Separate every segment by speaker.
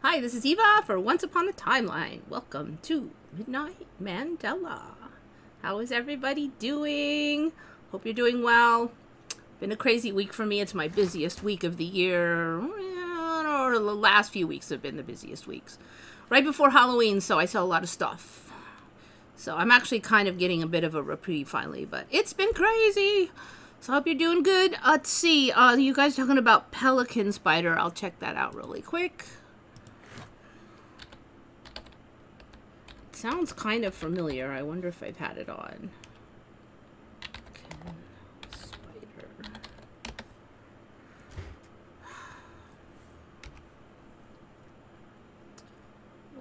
Speaker 1: Hi, this is Eva for Once Upon a Timeline. Welcome to Midnight Mandela. How is everybody doing? Hope you're doing well. Been a crazy week for me. It's my busiest week of the year. Or the last few weeks have been the busiest weeks. Right before Halloween, so I sell a lot of stuff. So I'm actually kind of getting a bit of a reprieve finally, but it's been crazy. So I hope you're doing good. Let's see. You guys talking about pelican spider. I'll check that out really quick. Sounds kind of familiar. I wonder if I've had it on. Spider.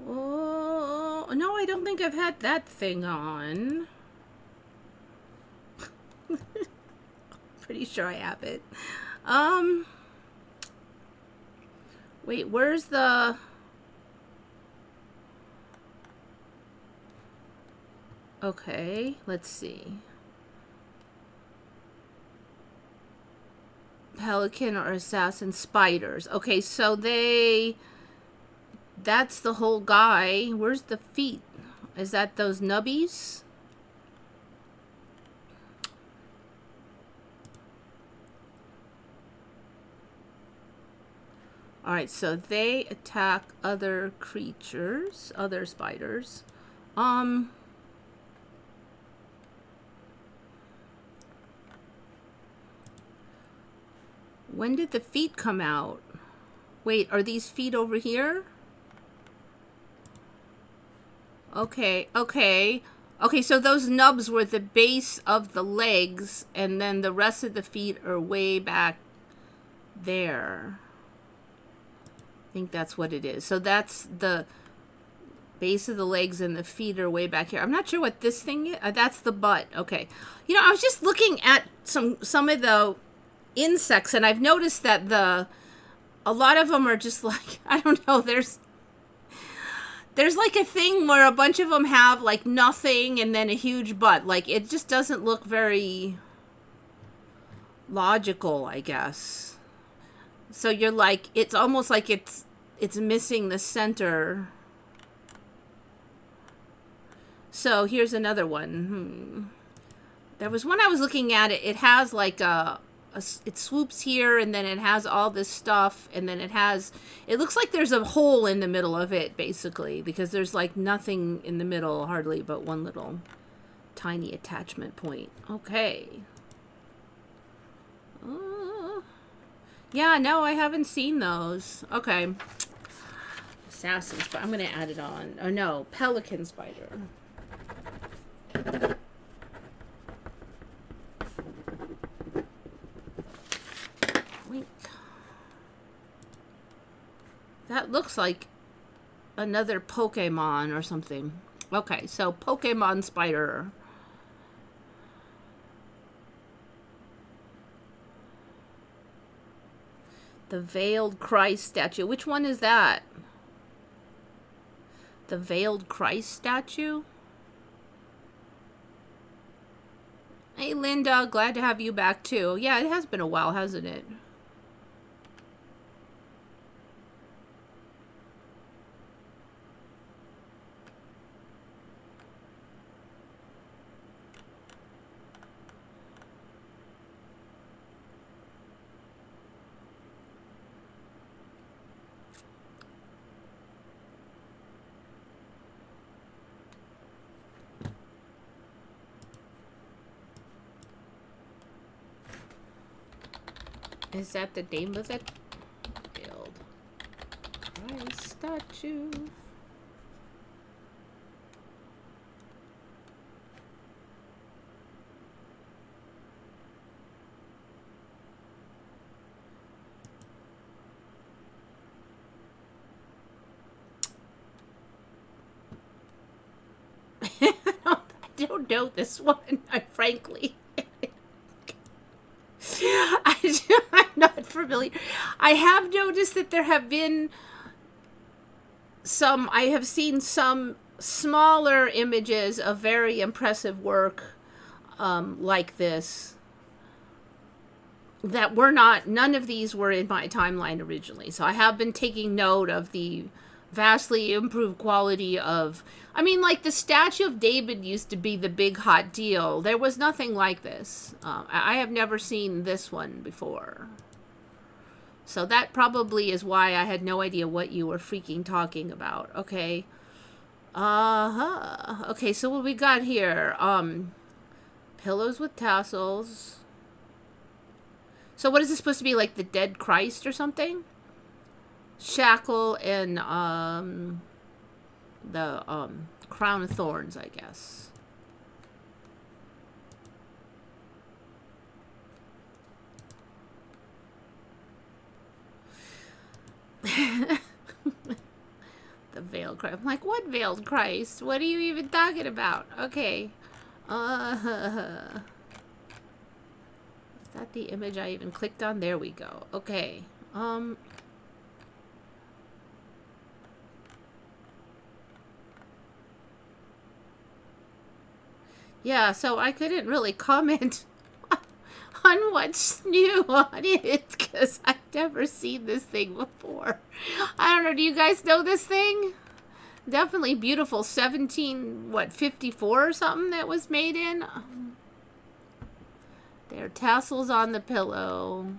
Speaker 1: Oh, no, I don't think I've had that thing on. Pretty sure I have it. Wait, where's the... Okay, let's see. Pelican or assassin spiders. Okay, so that's the whole guy. Where's the feet? Is that those nubbies? Alright, so they attack other creatures, other spiders. When did the feet come out? Wait, are these feet over here? Okay, okay. Okay, so those nubs were the base of the legs, and then the rest of the feet are way back there. I think that's what it is. So that's the base of the legs, and the feet are way back here. I'm not sure what this thing is. That's the butt. Okay. You know, I was just looking at some of the insects, and I've noticed that a lot of them are just like, I don't know, there's like a thing where a bunch of them have like nothing and then a huge butt. Like, it just doesn't look very logical, I guess. So you're like, it's almost like it's missing the center. So here's another one. There was one I was looking at. It has like it swoops here, and then it has all this stuff, and then it looks like there's a hole in the middle of it, basically, because there's like nothing in the middle, hardly, but one little tiny attachment point. Okay. Yeah, no, I haven't seen those. Okay. Assassin spider. I'm going to add it on. Oh, no. Pelican spider. That looks like another Pokemon or something. Okay, so Pokemon spider. The Veiled Christ statue. Which one is that? The Veiled Christ statue? Hey, Linda. Glad to have you back, too. Yeah, it has been a while, hasn't it? Is that the name of it? Veiled Christ statue. I don't know this one, frankly. I'm not familiar. I have noticed that there have been I have seen some smaller images of very impressive work like this that were not, none of these were in my timeline originally. So I have been taking note of the vastly improved quality of. I mean, like the Statue of David used to be the big hot deal. There was nothing like this. I have never seen this one before. So that probably is why I had no idea what you were freaking talking about. Okay. Uh-huh. Okay, so what we got here? Pillows with tassels. So what is this supposed to be, like the dead Christ or something? Shackle and the crown of thorns, I guess. The veiled Christ. I'm like, what veiled Christ? What are you even talking about? Okay. Is that the image I even clicked on? There we go. Okay. Yeah, so I couldn't really comment on what's new on it because I've never seen this thing before. I don't know. Do you guys know this thing? Definitely beautiful. 54 or something that was made in. There are tassels on the pillow.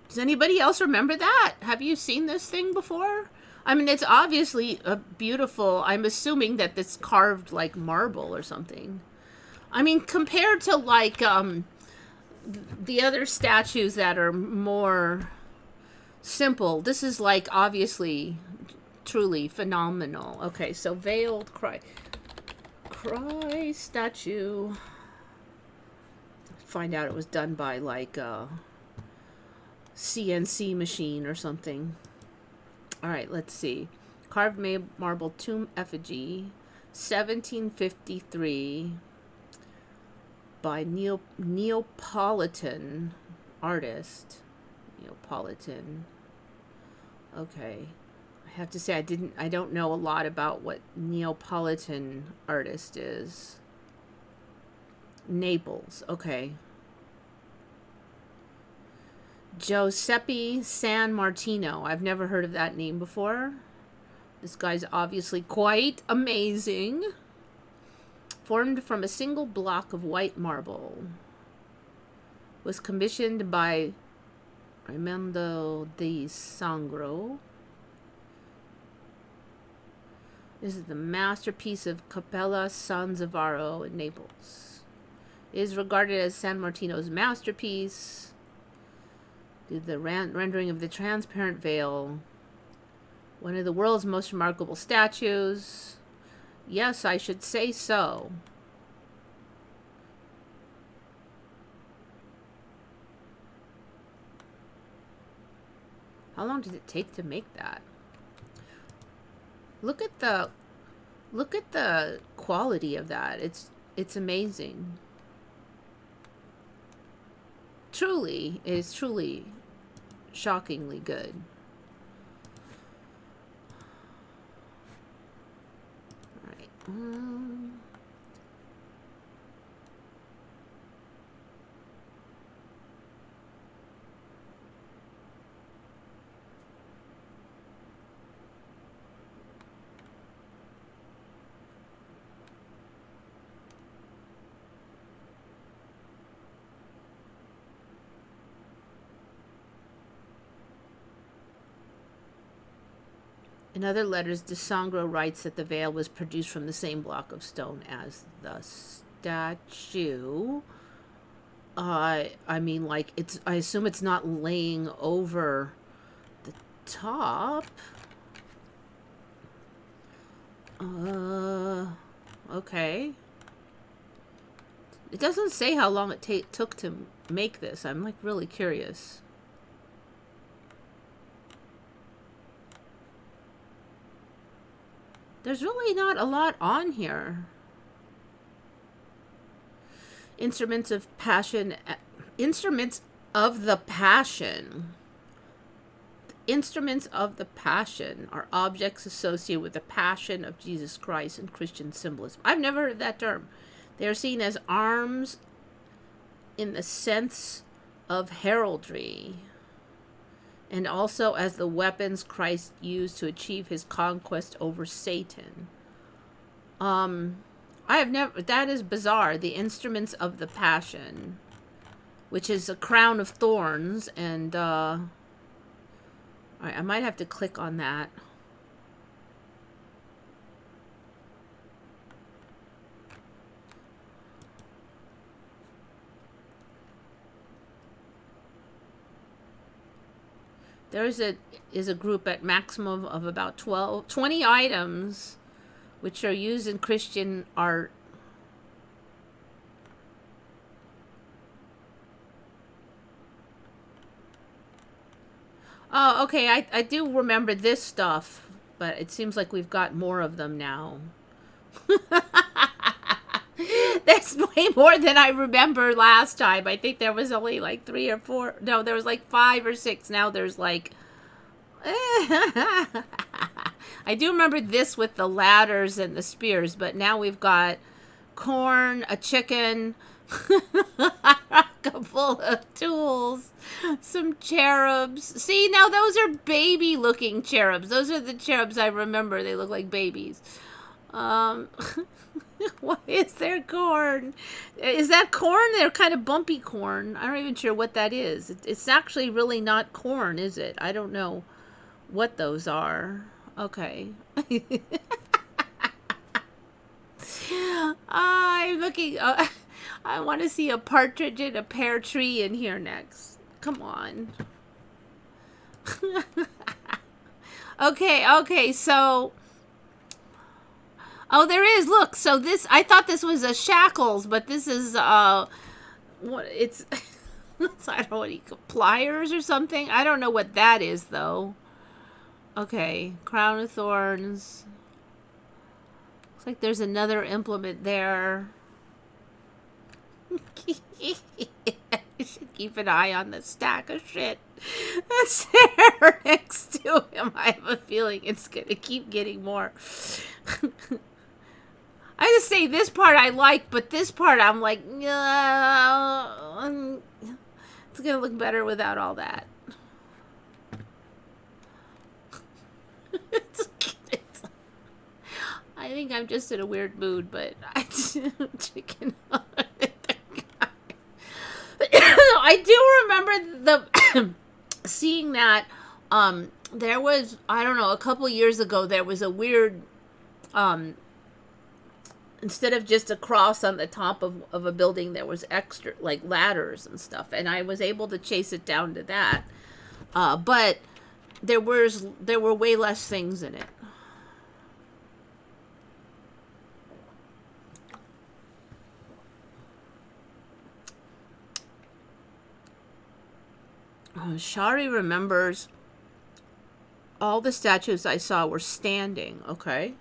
Speaker 1: Does anybody else remember that? Have you seen this thing before? I mean, it's obviously a beautiful. I'm assuming that it's carved like marble or something. I mean, compared to like the other statues that are more simple, this is like obviously truly phenomenal. Okay, so veiled Christ statue. Find out it was done by like CNC machine or something. All right, let's see. Carved marble tomb effigy, 1753, by Neapolitan artist. Neapolitan. Okay. I have to say I don't know a lot about what Neapolitan artist is. Naples. Okay. Giuseppe San Martino. I've never heard of that name before. This guy's obviously quite amazing. Formed from a single block of white marble. Was commissioned by Raimondo di Sangro. This is the masterpiece of Cappella San Zavaro in Naples. It is regarded as San Martino's masterpiece. The rendering of the transparent veil. One of the world's most remarkable statues. Yes, I should say so. How long did it take to make that? Look at the quality of that. It's amazing. Truly, it is truly shockingly good. All right. In other letters, De Sangro writes that the veil was produced from the same block of stone as the statue. I mean, like, I assume it's not laying over the top. Okay. It doesn't say how long it took to make this. I'm, like, really curious. There's really not a lot on here. Instruments of passion. Instruments of the passion. Instruments of the passion are objects associated with the passion of Jesus Christ in Christian symbolism. I've never heard that term. They are seen as arms in the sense of heraldry, and also as the weapons Christ used to achieve his conquest over Satan. I have never, that is bizarre. The instruments of the passion, which is a crown of thorns, and all right, I might have to click on that. There is a group at maximum of about 20 items which are used in Christian art. Oh, okay, I do remember this stuff, but it seems like we've got more of them now. That's way more than I remember last time. I think there was only like 3 or 4. No, there was like 5 or 6. Now there's like... I do remember this with the ladders and the spears, but now we've got corn, a chicken, a couple of tools, some cherubs. See, now those are baby-looking cherubs. Those are the cherubs I remember. They look like babies. Why is there corn? Is that corn? They're kind of bumpy corn. I'm not even sure what that is. It's actually really not corn, is it? I don't know what those are. Okay. I'm looking. I want to see a partridge in a pear tree in here next. Come on. Okay, so... Oh, there is. Look, so this, I thought this was a shackles, but this is, what, it's, I don't know what, pliers or something? I don't know what that is, though. Okay, crown of thorns. Looks like there's another implement there. You should keep an eye on the stack of shit that's there next to him. I have a feeling it's going to keep getting more. I just say this part I like, but this part I'm like, it's going to look better without all that. I think I'm just in a weird mood, but I chicken. I do remember the seeing that there was, I don't know, a couple years ago there was a weird instead of just a cross on the top of a building, there was extra, like, ladders and stuff. And I was able to chase it down to that. But there were way less things in it. Shari remembers all the statues I saw were standing. Okay.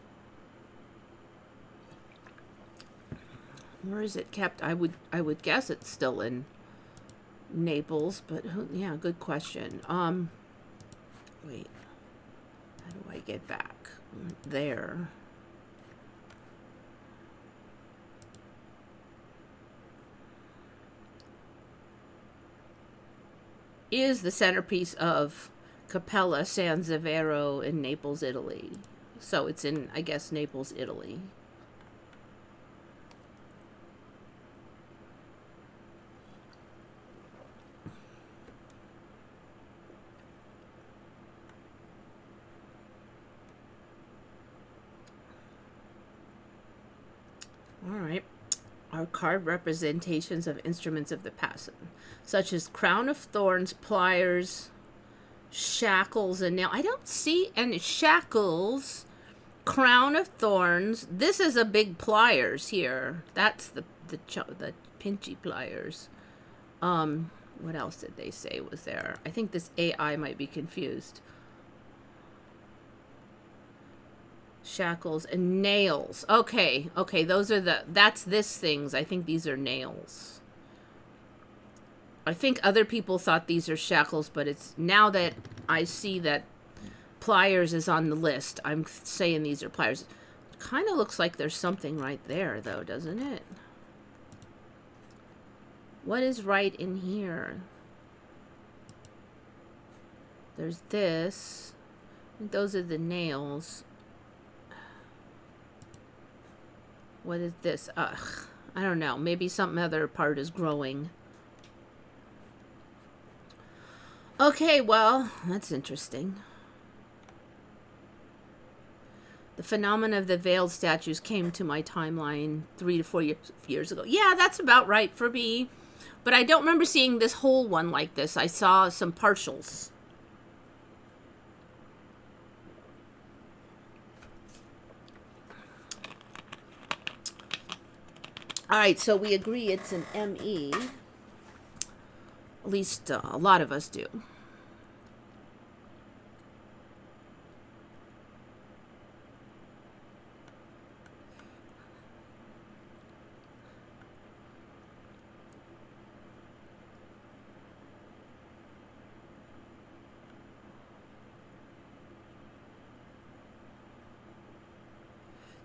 Speaker 1: Where is it kept? I would guess it's still in Naples, but yeah, good question. Wait. How do I get back? There. Is the centerpiece of Cappella San Severo in Naples, Italy. So it's in, I guess, Naples, Italy. All right. Are card representations of instruments of the past, such as crown of thorns, pliers, shackles, and nail. I don't see any shackles, crown of thorns. This is a big pliers here. That's the pinchy pliers. What else did they say was there? I think this AI might be confused. Shackles and nails. Okay, okay, those are that's this things. I think these are nails. I think other people thought these are shackles, but it's now that I see that pliers is on the list, I'm saying these are pliers. Kind of looks like there's something right there, though, doesn't it? What is right in here? There's this. Those are the nails. What is this? Ugh. I don't know. Maybe some other part is growing. Okay, well, that's interesting. The phenomenon of the veiled statues came to my timeline 3 to 4 years ago. Yeah, that's about right for me. But I don't remember seeing this whole one like this. I saw some partials. All right, so we agree it's an ME. At least a lot of us do.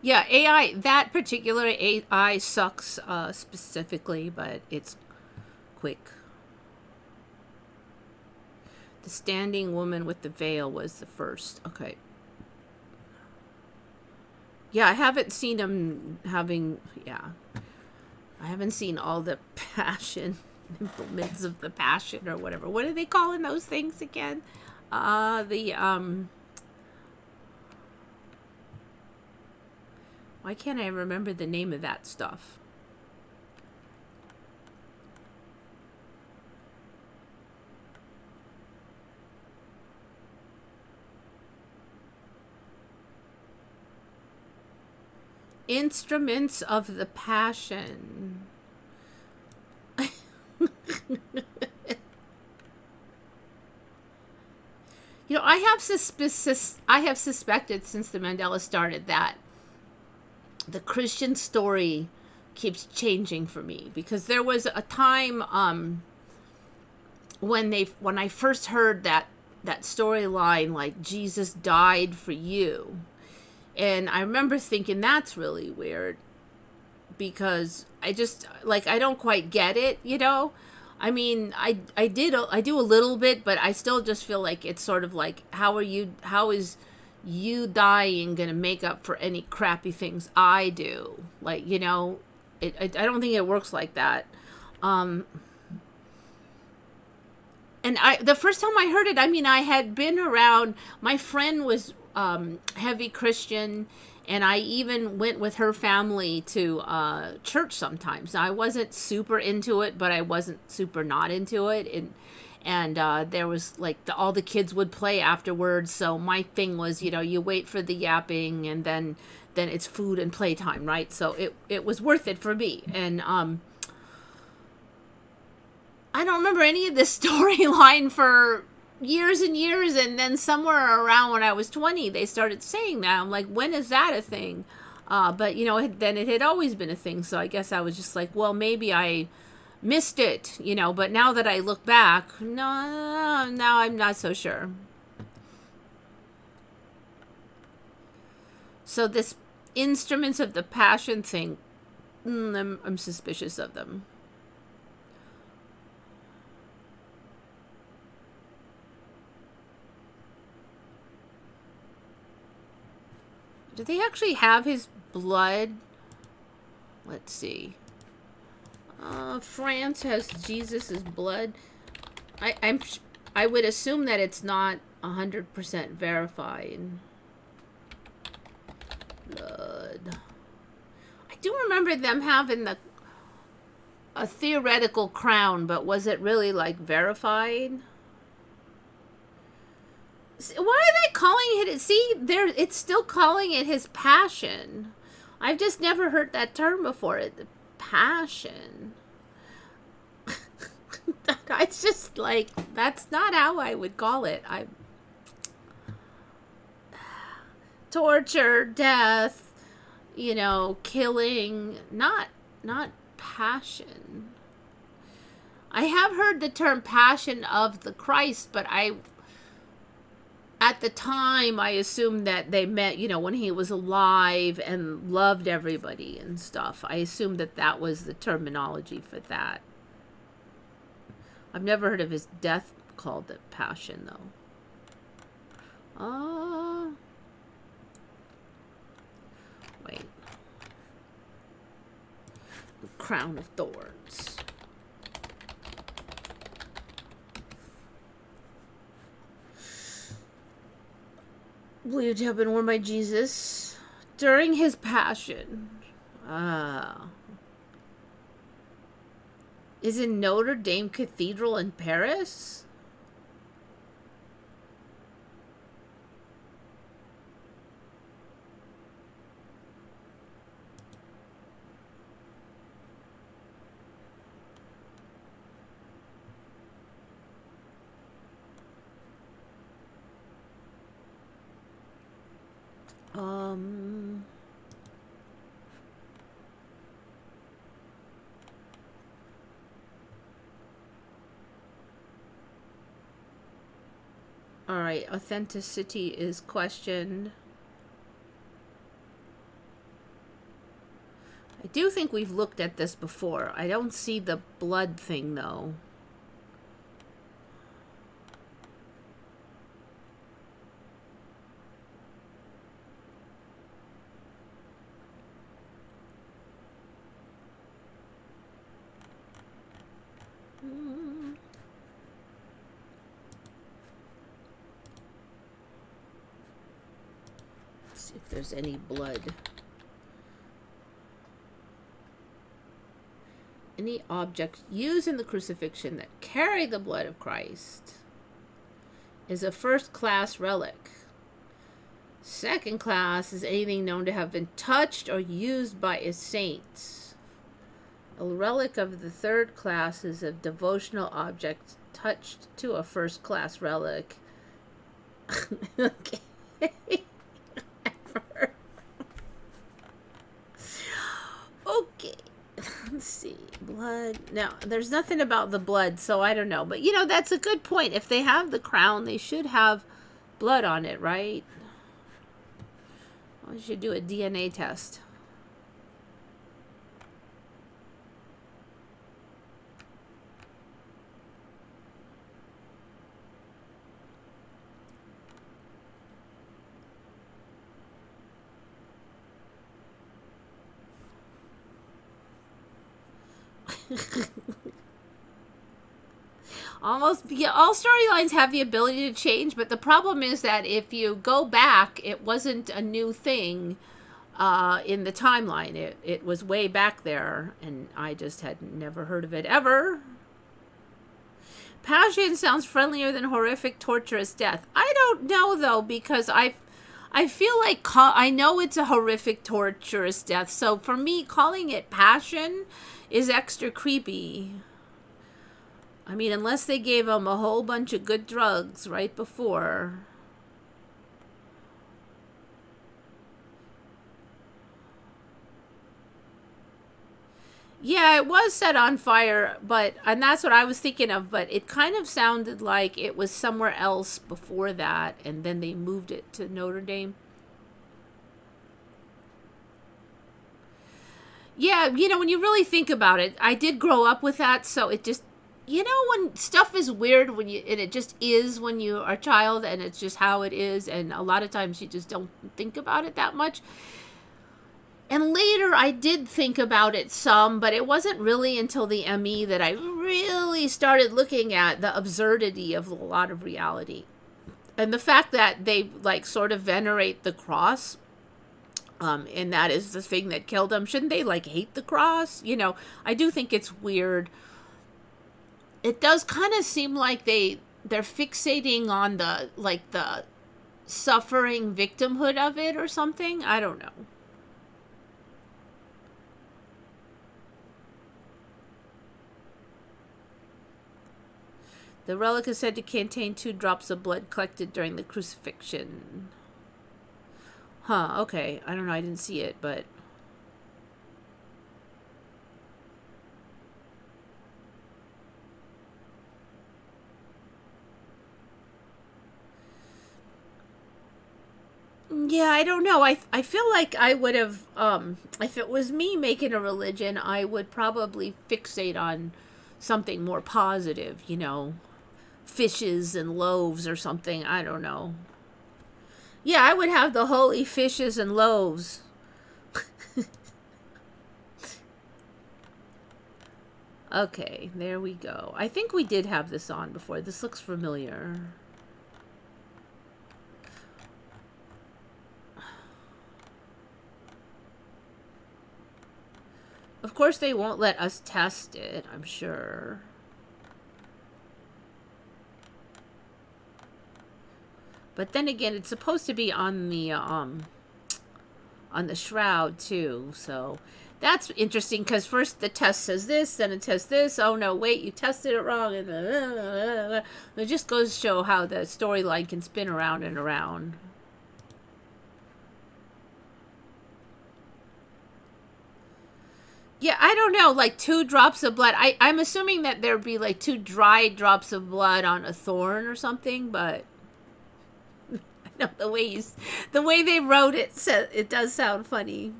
Speaker 1: Yeah, AI, that particular AI sucks specifically, but it's quick. The standing woman with the veil was the first. Okay. Yeah, I haven't seen them having, yeah. I haven't seen all the passion, implements of the passion or whatever. What are they calling those things again? Why can't I remember the name of that stuff? Instruments of the Passion. You know, I have suspected since the Mandela started that the Christian story keeps changing for me, because there was a time when I first heard that storyline, like Jesus died for you, and I remember thinking that's really weird, because I just, like, I don't quite get it, you know. I mean, I do a little bit, but I still just feel like it's sort of like, how is you dying gonna make up for any crappy things I do? Like, you know, I don't think it works like that. And the first time I heard it, I mean, I had been around, my friend was heavy Christian, and I even went with her family to church sometimes. Now, I wasn't super into it, but I wasn't super not into it. And there was, like, all the kids would play afterwards. So my thing was, you know, you wait for the yapping, and then it's food and playtime, right? So it was worth it for me. And I don't remember any of this storyline for years and years, and then somewhere around when I was 20, they started saying that. I'm like, when is that a thing? But, you know, then it had always been a thing, so I guess I was just like, well, maybe I missed it, you know. But now that I look back, no, now I'm not so sure. So this Instruments of the Passion thing, I'm suspicious of them. Do they actually have his blood? Let's see. France has Jesus's blood. I would assume that it's not 100% verified. Blood. I do remember them having a theoretical crown, but was it really, like, verified? Why are they calling it? See, it's still calling it his passion. I've just never heard that term before. The passion. It's just like, that's not how I would call it. torture, death, you know, killing, not passion. I have heard the term passion of the Christ, but at the time I assumed that they meant, you know, when he was alive and loved everybody and stuff. I assumed that that was the terminology for that. I've never heard of his death called the passion, though. Wait. The crown of thorns. Believed to have been worn by Jesus during his passion. Is in Notre Dame Cathedral in Paris? All right, authenticity is questioned. I do think we've looked at this before. I don't see the blood thing, though. If there's any blood. Any object used in the crucifixion that carry the blood of Christ is a first-class relic. Second class is anything known to have been touched or used by a saint. A relic of the third class is a devotional object touched to a first-class relic. Okay. Okay, let's see. Blood. Now, there's nothing about the blood, so I don't know. But, you know, that's a good point. If they have the crown, they should have blood on it, right? I should do a DNA test. Almost, yeah, all storylines have the ability to change, but the problem is that if you go back, it wasn't a new thing in the timeline. It was way back there, and I just had never heard of it ever. Passion sounds friendlier than horrific, torturous death. I don't know, though, because I feel like I know it's a horrific, torturous death, so for me, calling it passion is extra creepy. I mean, unless they gave him a whole bunch of good drugs right before. Yeah, it was set on fire, and that's what I was thinking of, but it kind of sounded like it was somewhere else before that, and then they moved it to Notre Dame. Yeah, you know, when you really think about it, I did grow up with that, so it just, you know, when stuff is weird and it just is when you are a child, and it's just how it is, and a lot of times you just don't think about it that much. And later I did think about it some, but it wasn't really until the ME that I really started looking at the absurdity of a lot of reality. And the fact that they like sort of venerate the cross, and that is the thing that killed him. Shouldn't they like hate the cross? You know, I do think it's weird. It does kind of seem like they're fixating on the suffering victimhood of it or something. I don't know. The relic is said to contain 2 drops of blood collected during the crucifixion. Huh, okay. I don't know. I didn't see it, but yeah, I don't know. I feel like I would have if it was me making a religion, I would probably fixate on something more positive, you know, fishes and loaves or something. I don't know. Yeah, I would have the holy fishes and loaves. Okay, there we go. I think we did have this on before. This looks familiar. Of course, they won't let us test it, I'm sure. But then again, it's supposed to be on the shroud too. So that's interesting because first the test says this, then it says this. Oh no, wait, you tested it wrong, and it just goes to show how the storyline can spin around and around. Yeah, I don't know, like 2 drops of blood. I'm assuming that there'd be like 2 dry drops of blood on a thorn or something, but no, the way they wrote it, it does sound funny.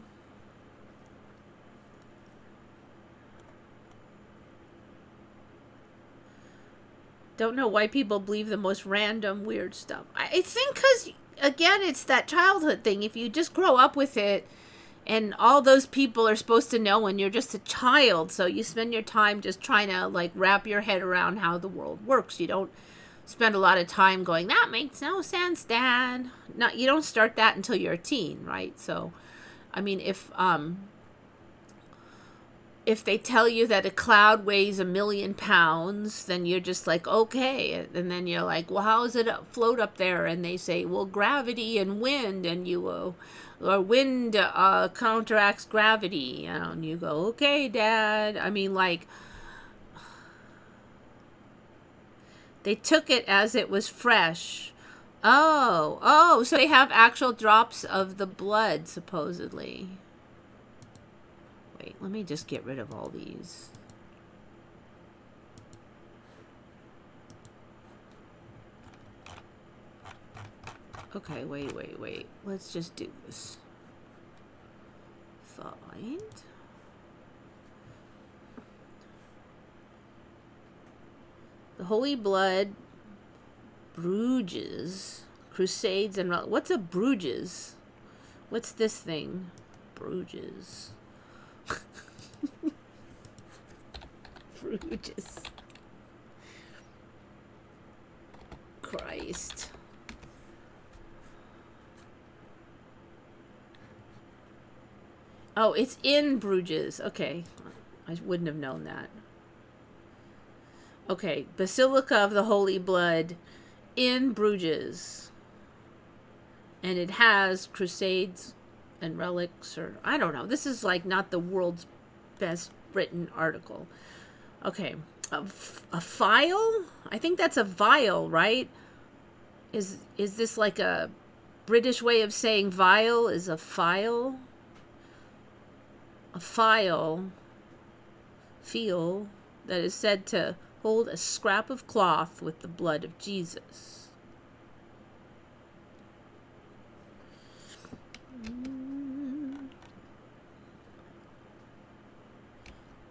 Speaker 1: Don't know why people believe the most random weird stuff. I think because again, it's that childhood thing. If you just grow up with it, and all those people are supposed to know when you're just a child, so you spend your time just trying to like wrap your head around how the world works. You don't spend a lot of time going, that makes no sense, Dad. Not you don't start that until you're a teen, right? So I mean, if they tell you that a cloud weighs 1,000,000 pounds, then you're just like, okay. And then you're like, well, how does it float up there? And they say, well, gravity and wind, and or wind counteracts gravity. And you go, okay, Dad. I mean, like, they took it as it was fresh. Oh, so they have actual drops of the blood, supposedly. Wait, let me just get rid of all these. Okay, wait. Let's just do this. Find. The Holy Blood, Bruges, Crusades, and... What's a Bruges? What's this thing? Bruges. Bruges. Christ. Oh, it's in Bruges. Okay. I wouldn't have known that. Okay. Basilica of the Holy Blood in Bruges. And it has crusades and relics, or I don't know. This is like not the world's best written article. Okay. A file? I think that's a vial, right? Is this like a British way of saying vial is a file? A file that is said to hold a scrap of cloth with the blood of Jesus.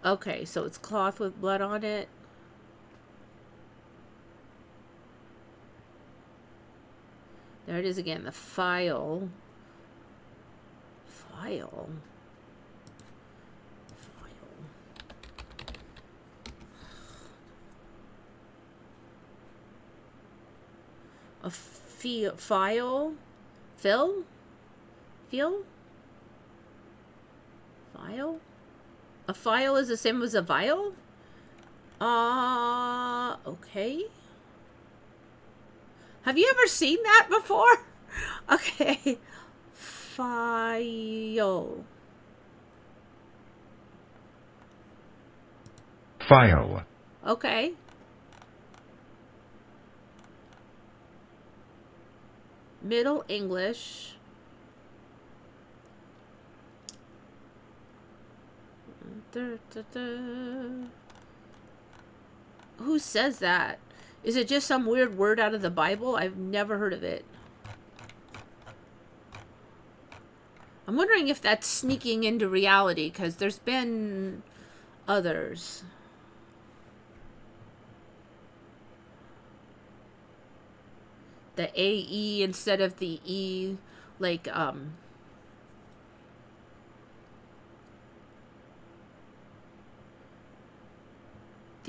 Speaker 1: Okay, so it's cloth with blood on it. There it is again, the file. File. A file? Fill? Feel? File? A file is the same as a vial? Okay. Have you ever seen that before? Okay. File.
Speaker 2: File.
Speaker 1: Okay. Middle English. Who says that? Is it just some weird word out of the Bible? I've never heard of it. I'm wondering if that's sneaking into reality, because there's been others. The AE instead of the E, like, the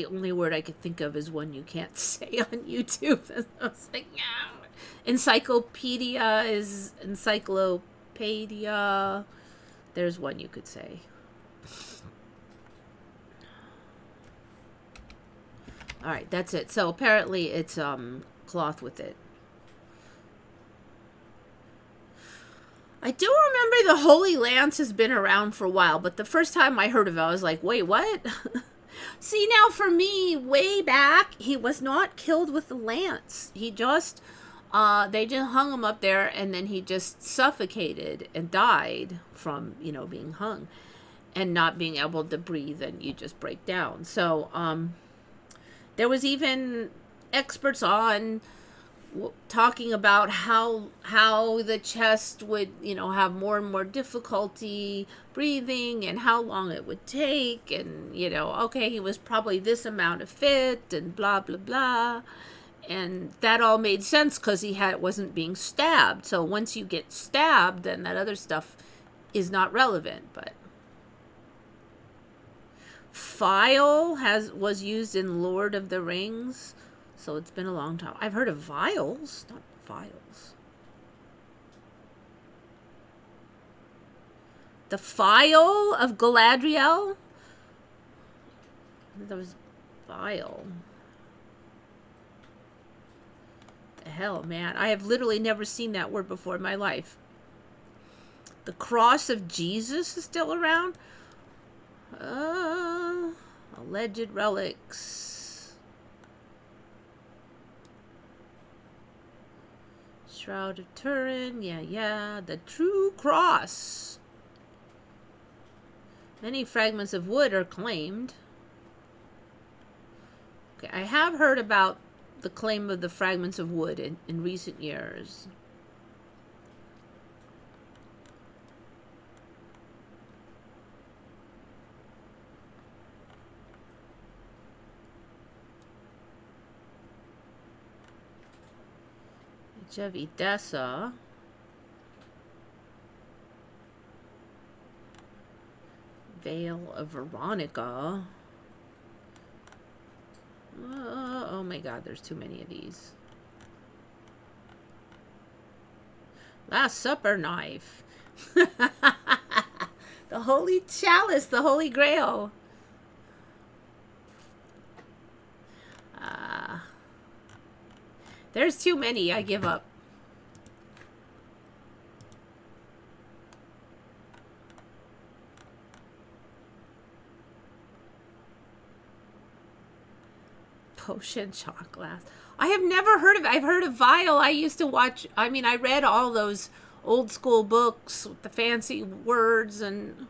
Speaker 1: only word I could think of is one you can't say on YouTube. I was like, yeah. Encyclopedia is encyclopedia. There's one you could say. All right, that's it. So apparently it's cloth with it. I do remember the Holy Lance has been around for a while, but the first time I heard of it, I was like, wait, what? See, now for me, way back, he was not killed with the lance. He just, they just hung him up there, and then he just suffocated and died from, being hung and not being able to breathe, and you just break down. So, there was even experts on talking about how the chest would, have more and more difficulty breathing and how long it would take, and, okay, he was probably this amount of fit and blah, blah, blah. And that all made sense because wasn't being stabbed. So once you get stabbed, then that other stuff is not relevant. But file was used in Lord of the Rings. So it's been a long time. I've heard of vials, not files. The File of Galadriel? That was vial. The hell, man. I have literally never seen that word before in my life. The Cross of Jesus is still around? Alleged relics. Shroud of Turin, yeah. The True Cross. Many fragments of wood are claimed. Okay, I have heard about the claim of the fragments of wood in recent years. Of Edessa. Veil of Veronica. Oh my god, there's too many of these. Last Supper knife. The Holy Chalice, the Holy Grail. There's too many. I give up. Potion shot glass. I have never heard of it. I've heard of vial. I used to watch. I mean, I read all those old school books with the fancy words and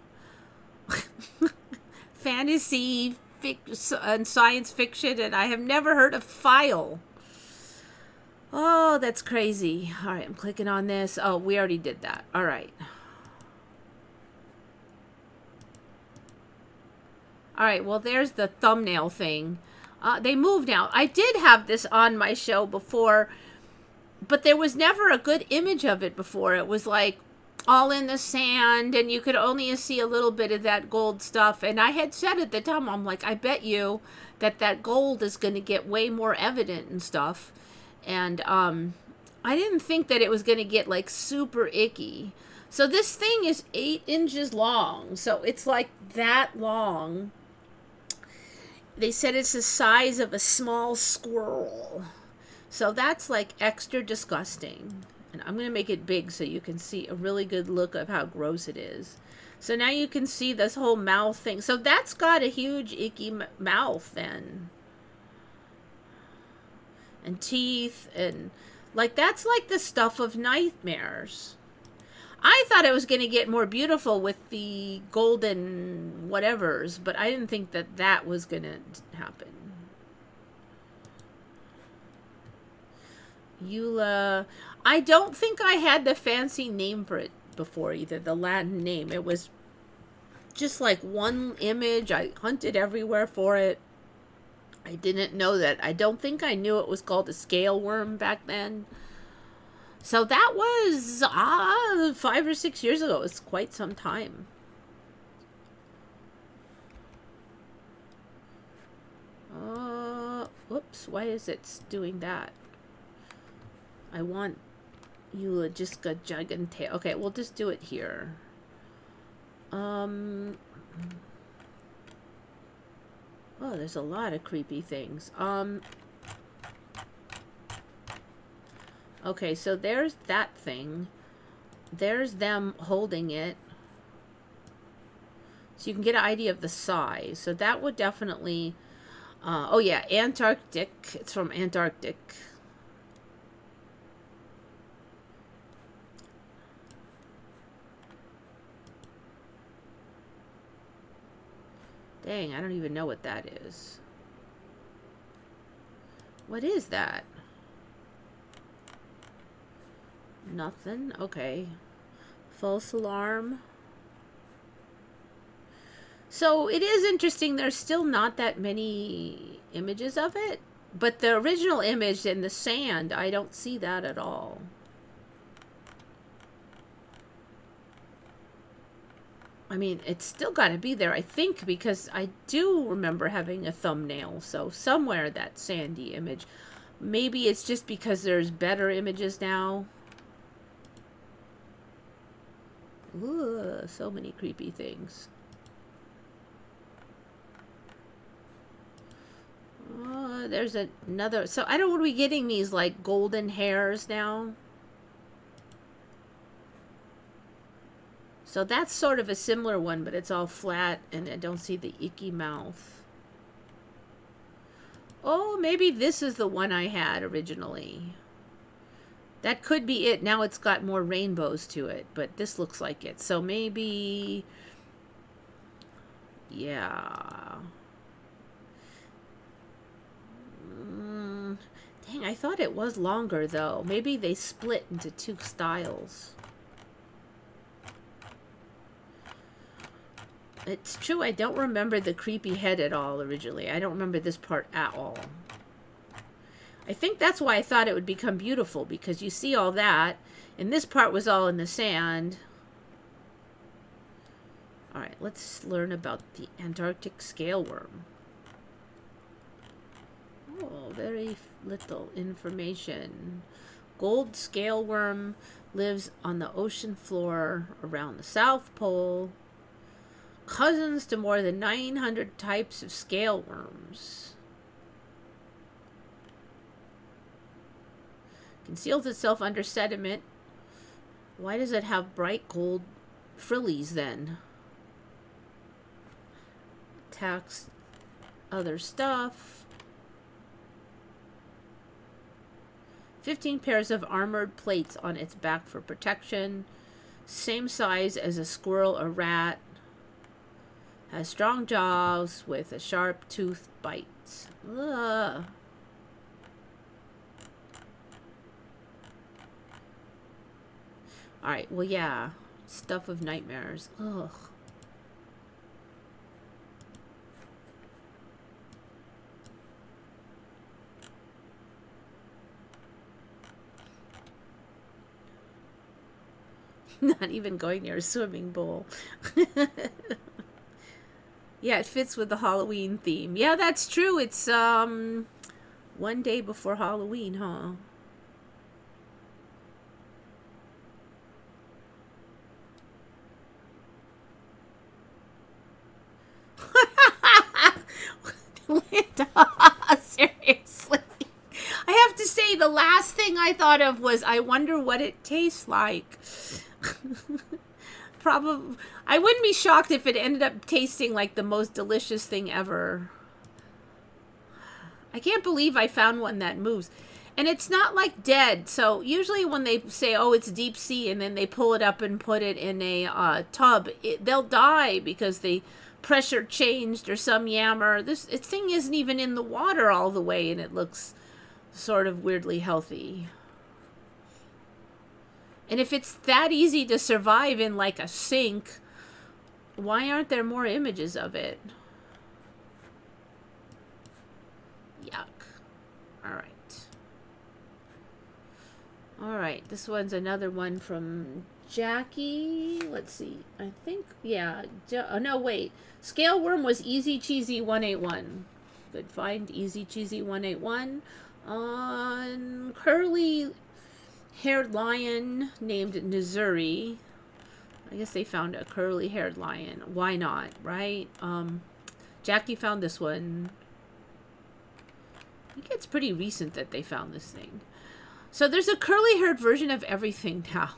Speaker 1: fantasy and science fiction, and I have never heard of file. Oh, that's crazy. All right, I'm clicking on this. Oh, we already did that. All right. All right, well, there's the thumbnail thing. They moved now. I did have this on my show before, but there was never a good image of it before. It was like all in the sand, and you could only see a little bit of that gold stuff. And I had said at the time, I'm like, I bet you that gold is going to get way more evident and stuff. And I didn't think that it was going to get like super icky. So this thing is 8 inches long. So it's like that long. They said it's the size of a small squirrel. So that's like extra disgusting. And I'm going to make it big so you can see a really good look of how gross it is. So now you can see this whole mouth thing. So that's got a huge icky mouth then. And teeth, and like that's like the stuff of nightmares. I thought it was going to get more beautiful with the golden whatevers, but I didn't think that that was going to happen. Eula. I don't think I had the fancy name for it before either, the Latin name. It was just like one image. I hunted everywhere for it. I didn't know that. I don't think I knew it was called a scale worm back then. So that was 5 or 6 years ago. It was quite some time. Whoops, why is it doing that? I want Eulogisca gigante. Okay, we'll just do it here. Oh, there's a lot of creepy things. Okay, so there's that thing. There's them holding it. So you can get an idea of the size. So that would definitely... oh yeah, Antarctic. It's from Antarctic. Dang, I don't even know what that is. What is that? Nothing? Okay. False alarm. So it is interesting. There's still not that many images of it. But the original image in the sand, I don't see that at all. I mean, it's still got to be there, I think, because I do remember having a thumbnail. So somewhere that sandy image. Maybe it's just because there's better images now. Ooh, so many creepy things. There's another. So I don't want to be getting these like golden hairs now. So that's sort of a similar one, but it's all flat and I don't see the icky mouth. Oh, maybe this is the one I had originally. That could be it. Now it's got more rainbows to it, but this looks like it. So maybe... yeah. Dang, I thought it was longer, though. Maybe they split into 2 styles. It's true, I don't remember the creepy head at all originally. I don't remember this part at all. I think that's why I thought it would become beautiful, because you see all that, and this part was all in the sand. Alright, let's learn about the Antarctic scale worm. Oh, very little information. Gold scale worm lives on the ocean floor around the South Pole. Cousins to more than 900 types of scale worms. Conceals itself under sediment. Why does it have bright gold frillies then? Attacks other stuff. 15 pairs of armored plates on its back for protection. Same size as a squirrel or rat. Has strong jaws with a sharp tooth bite. Ugh. Alright, well, yeah. Stuff of nightmares. Ugh. Not even going near a swimming pool. Yeah, it fits with the Halloween theme. Yeah, that's true. It's, one day before Halloween, huh? Linda, seriously. I have to say, the last thing I thought of was, I wonder what it tastes like. Probably, I wouldn't be shocked if it ended up tasting like the most delicious thing ever. I can't believe I found one that moves. And it's not like dead. So usually when they say, oh, it's deep sea, and then they pull it up and put it in a tub, they'll die because the pressure changed or some yammer. This thing isn't even in the water all the way, and it looks sort of weirdly healthy. And if it's that easy to survive in like a sink, why aren't there more images of it? Yuck. All right. All right, this one's another one from Jackie. Let's see. I think, yeah. Oh, no, wait. Scale worm was Easy Cheesy 181. Good find, Easy Cheesy 181. On curly haired lion named Nizuri. I guess they found a curly haired lion. Why not, right? Jackie found this one. I think it's pretty recent that they found this thing. So there's a curly-haired version of everything now.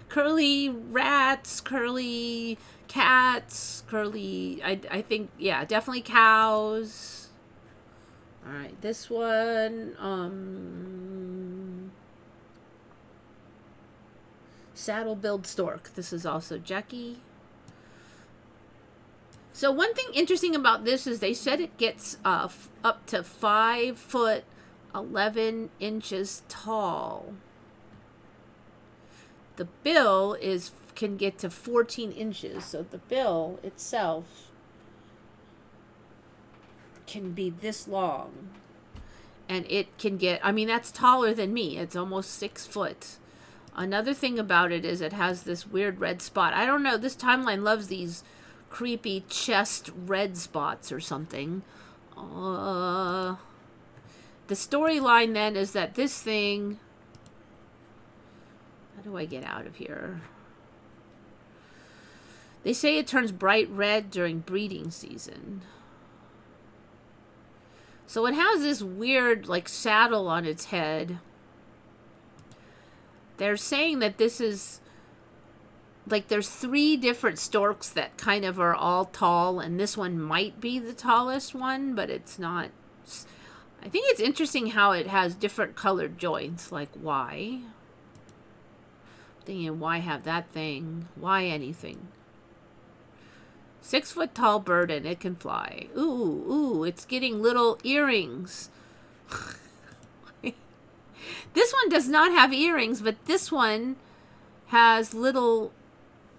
Speaker 1: Curly rats, curly cats, curly... I think, yeah, definitely cows. All right, this one... saddle-billed stork. This is also Jackie. So one thing interesting about this is they said it gets up to 5 foot 11 inches tall. The bill can get to 14 inches, so the bill itself can be this long. And it can get, I mean, that's taller than me. It's almost 6 foot. Another thing about it is it has this weird red spot. I don't know, this timeline loves these creepy chest red spots or something. The storyline then is that this thing... How do I get out of here? They say it turns bright red during breeding season. So it has this weird, like, saddle on its head. They're saying that this is... Like, there's 3 different storks that kind of are all tall, and this one might be the tallest one, but it's not... I think it's interesting how it has different colored joints. Like, why? Thinking, why have that thing? Why anything? 6 foot tall bird, and it can fly. Ooh, it's getting little earrings. This one does not have earrings, but this one has little...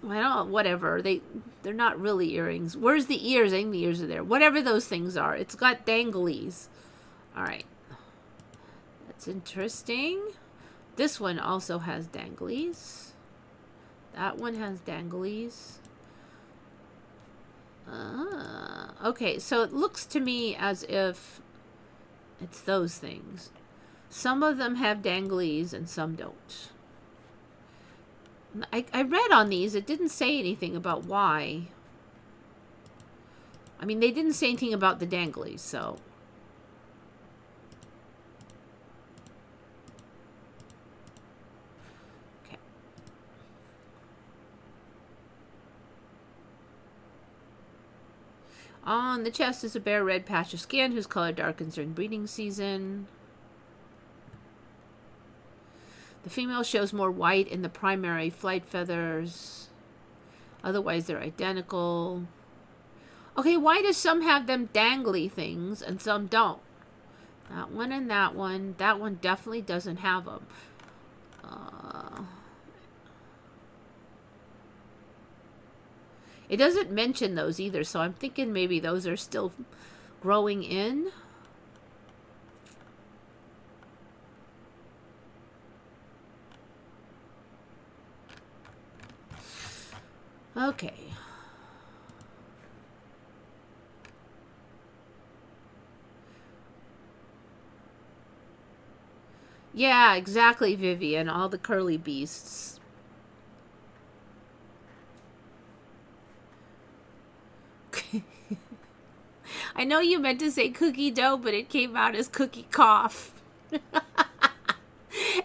Speaker 1: I don't know, whatever. They're not really earrings. Where's the ears? I think the ears are there. Whatever those things are. It's got danglies. All right. That's interesting. This one also has danglies. That one has danglies. Okay, so it looks to me as if it's those things. Some of them have danglies and some don't. I read on these, it didn't say anything about why. I mean, they didn't say anything about the danglies, so... Okay. On the chest is a bare red patch of skin whose color darkens during breeding season. The female shows more white in the primary flight feathers. Otherwise, they're identical. Okay, why do some have them dangly things and some don't? That one and that one. That one definitely doesn't have them. It doesn't mention those either, so I'm thinking maybe those are still growing in. Okay. Yeah, exactly, Vivian. All the curly beasts. I know you meant to say cookie dough, but it came out as cookie cough.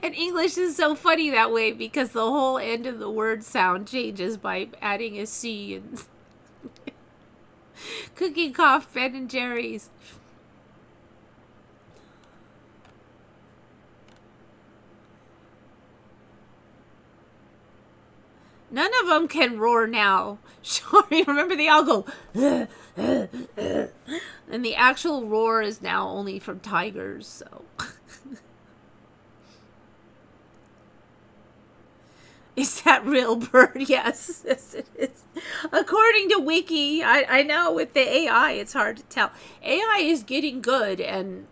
Speaker 1: And English is so funny that way because the whole end of the word sound changes by adding a C. And cookie cough, Ben and Jerry's. None of them can roar now. Sorry, remember they all go, and the actual roar is now only from tigers, so. Is that real bird? Yes, yes it is. According to Wiki, I know with the AI, it's hard to tell. AI is getting good, and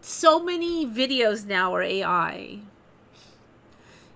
Speaker 1: so many videos now are AI.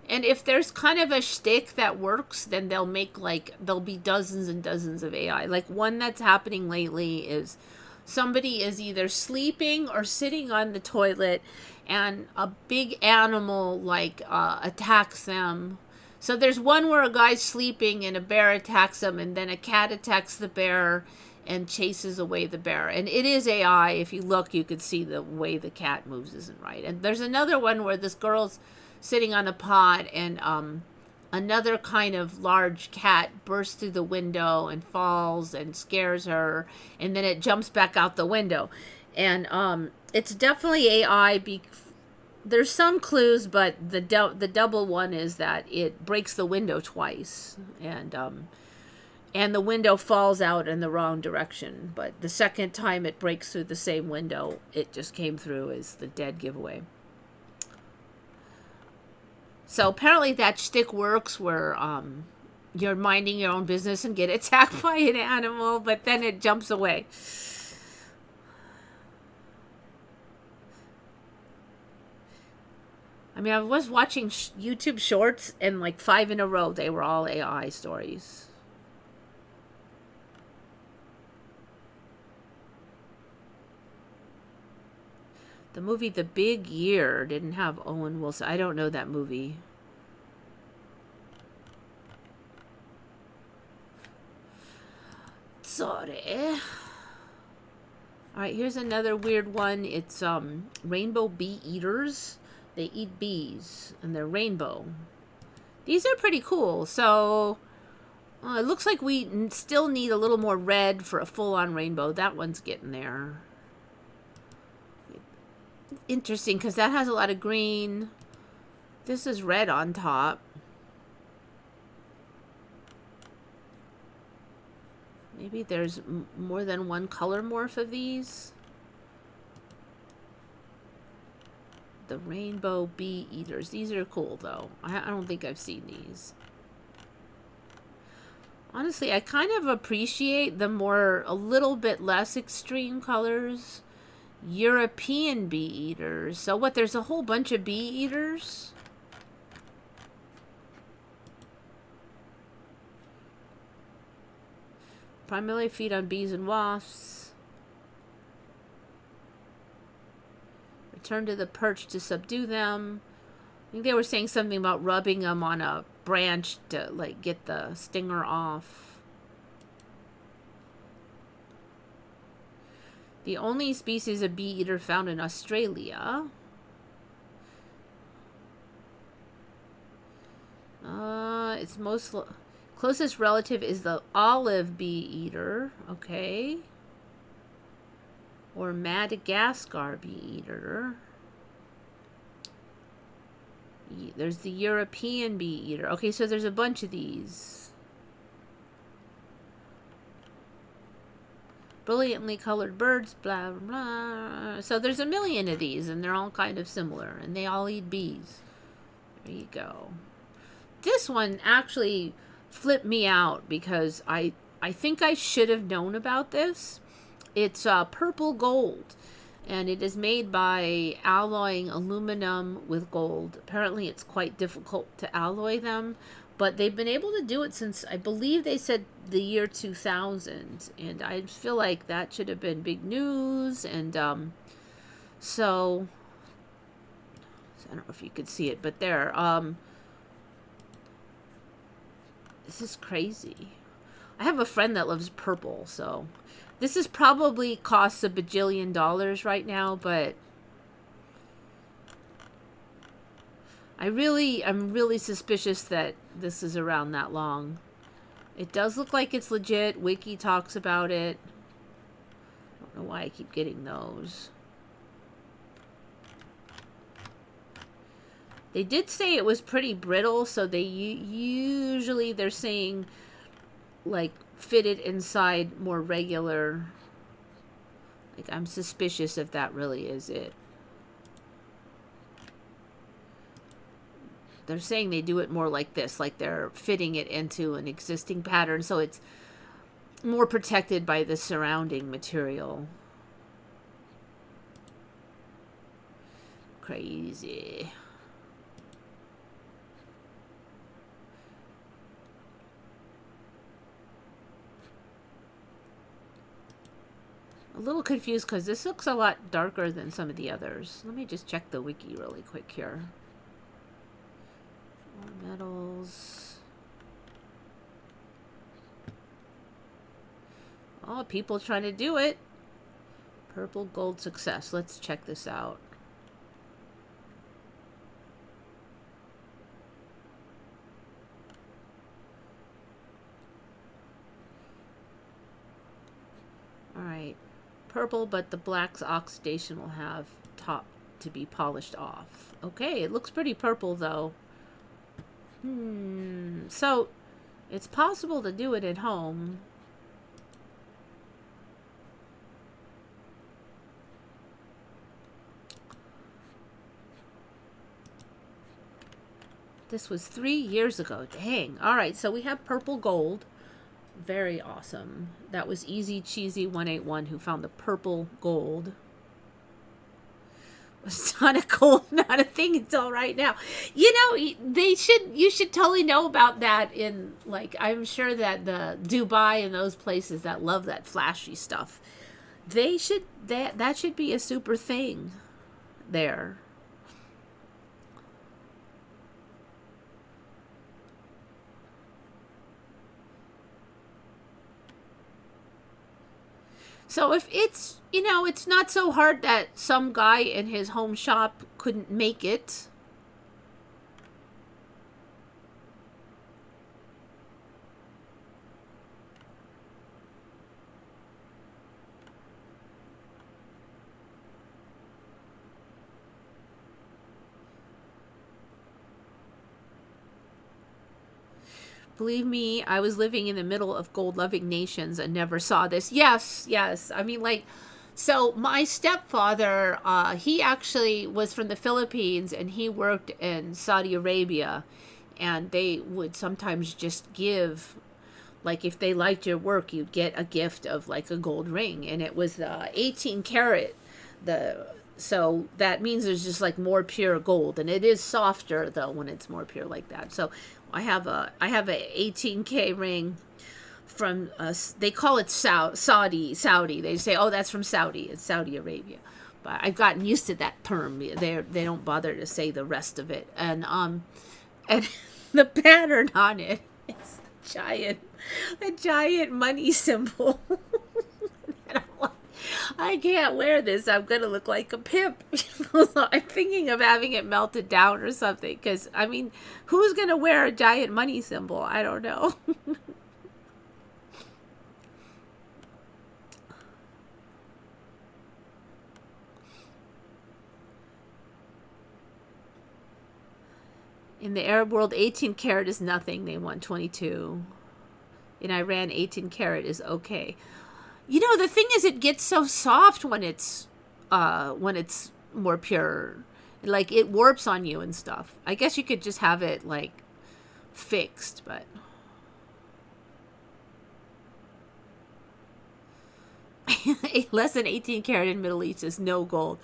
Speaker 1: And if there's kind of a shtick that works, then they'll be dozens and dozens of AI. Like one that's happening lately is somebody is either sleeping or sitting on the toilet and a big animal attacks them. So there's one where a guy's sleeping and a bear attacks him, and then a cat attacks the bear and chases away the bear. And it is AI. If you look, you can see the way the cat moves isn't right. And there's another one where this girl's sitting on a pod, and another kind of large cat bursts through the window and falls and scares her, and then it jumps back out the window. And it's definitely AI. There's some clues, but the double one is that it breaks the window twice, and the window falls out in the wrong direction. But the second time it breaks through the same window, it just came through as the dead giveaway. So apparently that shtick works where you're minding your own business and get attacked by an animal, but then it jumps away. I mean, I was watching YouTube shorts, and like 5 in a row, they were all AI stories. The movie The Big Year didn't have Owen Wilson. I don't know that movie. Sorry. Alright, here's another weird one. It's rainbow bee eaters. They eat bees, and they're rainbow. These are pretty cool. So, it looks like we still need a little more red for a full-on rainbow. That one's getting there. Interesting, because that has a lot of green. This is red on top. Maybe there's more than one color morph of these. The rainbow bee eaters. These are cool, though. I don't think I've seen these. Honestly, I kind of appreciate the a little bit less extreme colors. European bee eaters. So what, there's a whole bunch of bee eaters? Primarily feed on bees and wasps. Return to the perch to subdue them. I think they were saying something about rubbing them on a branch to like get the stinger off. The only species of bee eater found in Australia. Its closest relative is the olive bee eater. Okay. Or Madagascar bee eater. There's the European bee eater. Okay, so there's a bunch of these. Brilliantly colored birds, blah, blah, blah. So there's a million of these, and they're all kind of similar, and they all eat bees. There you go. This one actually flipped me out because I think I should have known about this. It's purple gold, and it is made by alloying aluminum with gold. Apparently it's quite difficult to alloy them, but they've been able to do it since, I believe they said the year 2000, and I feel like that should have been big news. And so I don't know if you could see it, but there, this is crazy. I have a friend that loves purple, so this is probably costs $1 bajillion right now, but I'm really suspicious that this is around that long. It does look like it's legit. Wiki talks about it. I don't know why I keep getting those. They did say it was pretty brittle, so they usually they're saying like fit it inside more regular. Like, I'm suspicious if that really is it. They're saying they do it more like this, like they're fitting it into an existing pattern, so it's more protected by the surrounding material. Crazy. A little confused because this looks a lot darker than some of the others. Let me just check the wiki really quick here. More metals. Oh, people trying to do it. Purple gold success. Let's check this out. All right. Purple, but the black's oxidation will have top to be polished off. Okay, it looks pretty purple though. So it's possible to do it at home. This was 3 years ago. Dang. All right, so we have purple gold. Very awesome. That was Easy Cheesy 181 who found the purple gold. It's not a gold, not a thing until right now. You know, you should totally know about that in, like, I'm sure that the Dubai and those places that love that flashy stuff, they should, that should be a super thing there. So if it's, you know, it's not so hard that some guy in his home shop couldn't make it. Believe me, I was living in the middle of gold-loving nations and never saw this. Yes, yes. I mean, like, so my stepfather, he actually was from the Philippines and he worked in Saudi Arabia. And they would sometimes just give, like, if they liked your work, you'd get a gift of, like, a gold ring. And it was 18 karat. So that means there's just, like, more pure gold. And it is softer, though, when it's more pure like that. So I have a 18K ring from they call it Saudi. They say, oh, that's from Saudi. It's Saudi Arabia. But I've gotten used to that term. They don't bother to say the rest of it. And the pattern on it is a giant money symbol. And I'm like, I can't wear this. I'm going to look like a pimp. So I'm thinking of having it melted down or something. Because, I mean, who's going to wear a giant money symbol? I don't know. In the Arab world, 18 karat is nothing. They want 22. In Iran, 18 karat is okay. You know, the thing is, it gets so soft when it's more pure. Like, it warps on you and stuff. I guess you could just have it, like, fixed, but... Less than 18 karat in Middle East is no gold.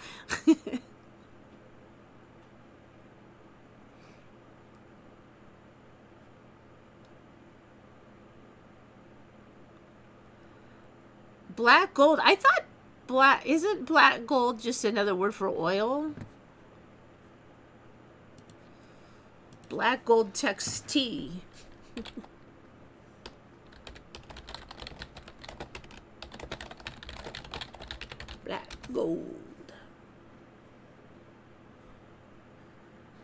Speaker 1: Black gold. I thought isn't black gold just another word for oil? Black gold text T. Black gold.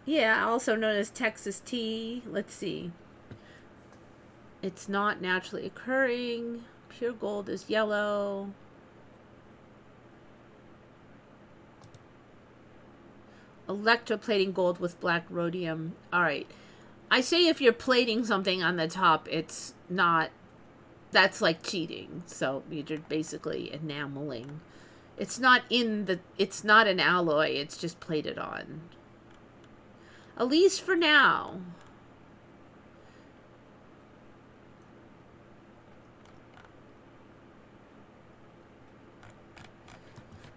Speaker 1: Yeah, also known as Texas tea. Let's see. It's not naturally occurring. Pure gold is yellow. Electroplating gold with black rhodium. All right. I say if you're plating something on the top, it's not, that's like cheating. So you're basically enameling. It's not it's not an alloy, it's just plated on. At least for now.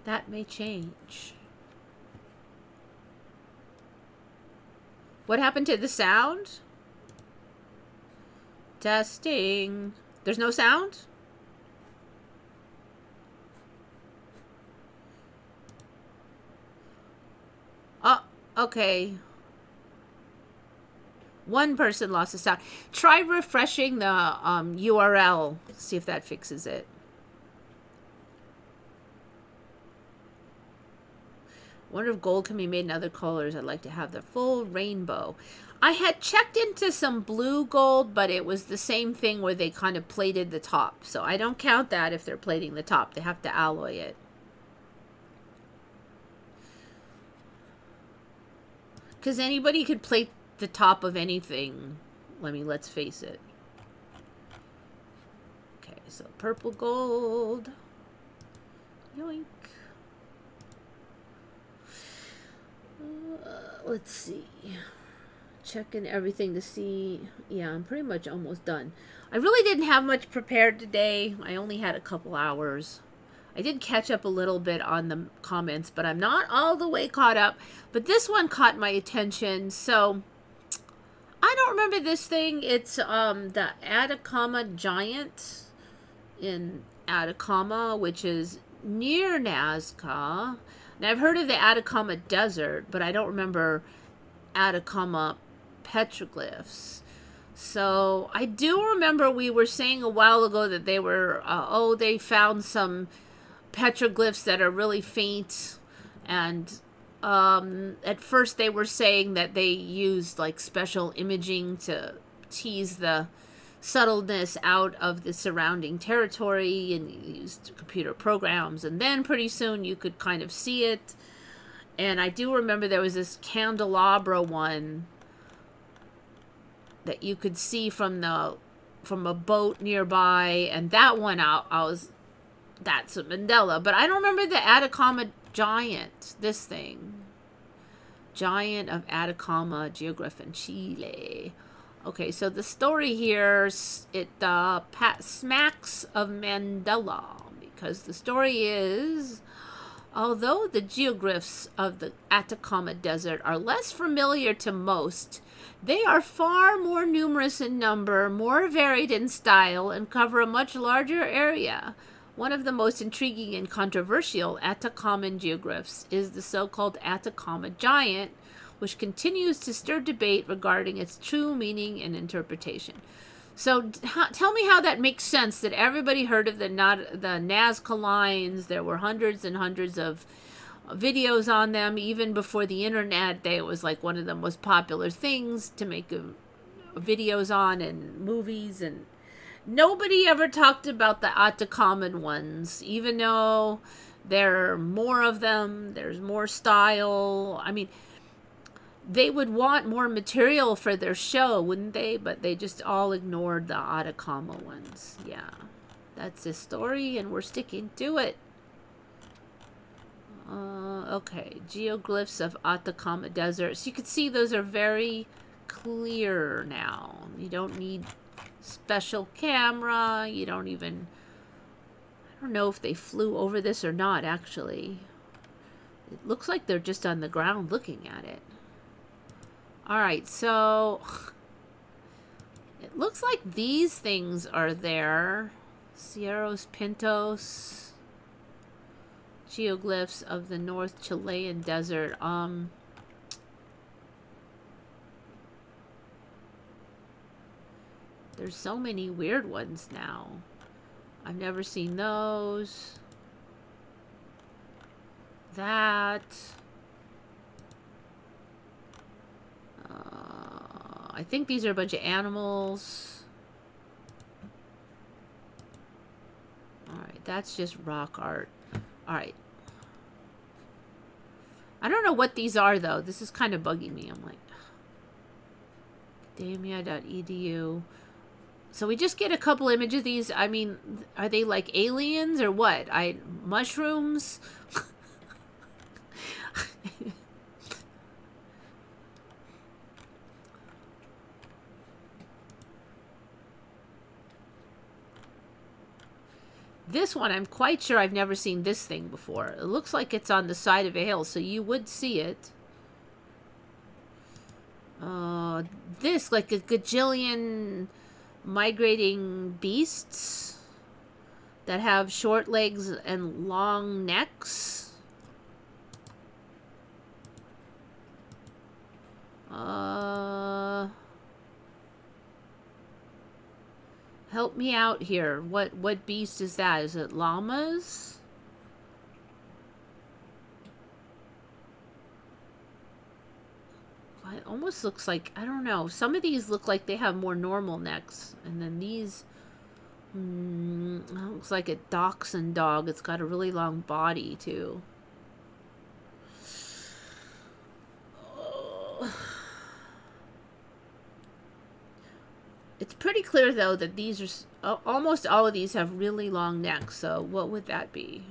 Speaker 1: That may change. What happened to the sound? Testing. There's no sound? Oh, okay. One person lost the sound. Try refreshing the URL. See if that fixes it. Wonder if gold can be made in other colors. I'd like to have the full rainbow. I had checked into some blue gold, but it was the same thing where they kind of plated the top. So I don't count that if they're plating the top. They have to alloy it. Because anybody could plate the top of anything. Let's face it. Okay, so purple gold. Yoink. Let's see. Checking everything to see. Yeah, I'm pretty much almost done. I really didn't have much prepared today. I only had a couple hours. I did catch up a little bit on the comments, but I'm not all the way caught up. But this one caught my attention. So I don't remember this thing. It's the Atacama Giant in Atacama, which is near Nazca. Now, I've heard of the Atacama Desert, but I don't remember Atacama petroglyphs. So I do remember we were saying a while ago that they were, they found some petroglyphs that are really faint. And at first they were saying that they used like special imaging to tease the subtleness out of the surrounding territory and used computer programs, and then pretty soon you could kind of see it. And I do remember there was this candelabra one that you could see from a boat nearby, and that one that's a Mandela. But I don't remember the Atacama Giant, this thing. Giant of Atacama, geograph in Chile. Okay, so the story here, it smacks of Mandela, because the story is, although the geoglyphs of the Atacama Desert are less familiar to most, they are far more numerous in number, more varied in style, and cover a much larger area. One of the most intriguing and controversial Atacaman geoglyphs is the so-called Atacama Giant, which continues to stir debate regarding its true meaning and interpretation. So tell me how that makes sense, that everybody heard of the Nazca lines. There were hundreds and hundreds of videos on them. Even before the internet, it was like one of the most popular things to make videos on, and movies, and nobody ever talked about the Atacaman ones, even though there are more of them. There's more style. I mean, they would want more material for their show, wouldn't they? But they just all ignored the Atacama ones. Yeah, that's the story, and we're sticking to it. Okay, geoglyphs of Atacama Desert. So you can see those are very clear now. You don't need special camera. You don't even... I don't know if they flew over this or not, actually. It looks like they're just on the ground looking at it. Alright, so it looks like these things are there. Cerros Pintos. Geoglyphs of the North Chilean Desert. There's so many weird ones now. I've never seen those. That. I think these are a bunch of animals. Alright, that's just rock art. Alright. I don't know what these are, though. This is kind of bugging me. I'm like, academia.edu. So we just get a couple images of these. I mean, are they like aliens or what? Mushrooms? This one, I'm quite sure I've never seen this thing before. It looks like it's on the side of a hill, so you would see it. This, like a gajillion migrating beasts that have short legs and long necks. Help me out here. What beast is that? Is it llamas? It almost looks like, I don't know. Some of these look like they have more normal necks. And then these, looks like a dachshund dog. It's got a really long body, too. It's pretty clear, though, that these are, almost all of these have really long necks. So what would that be?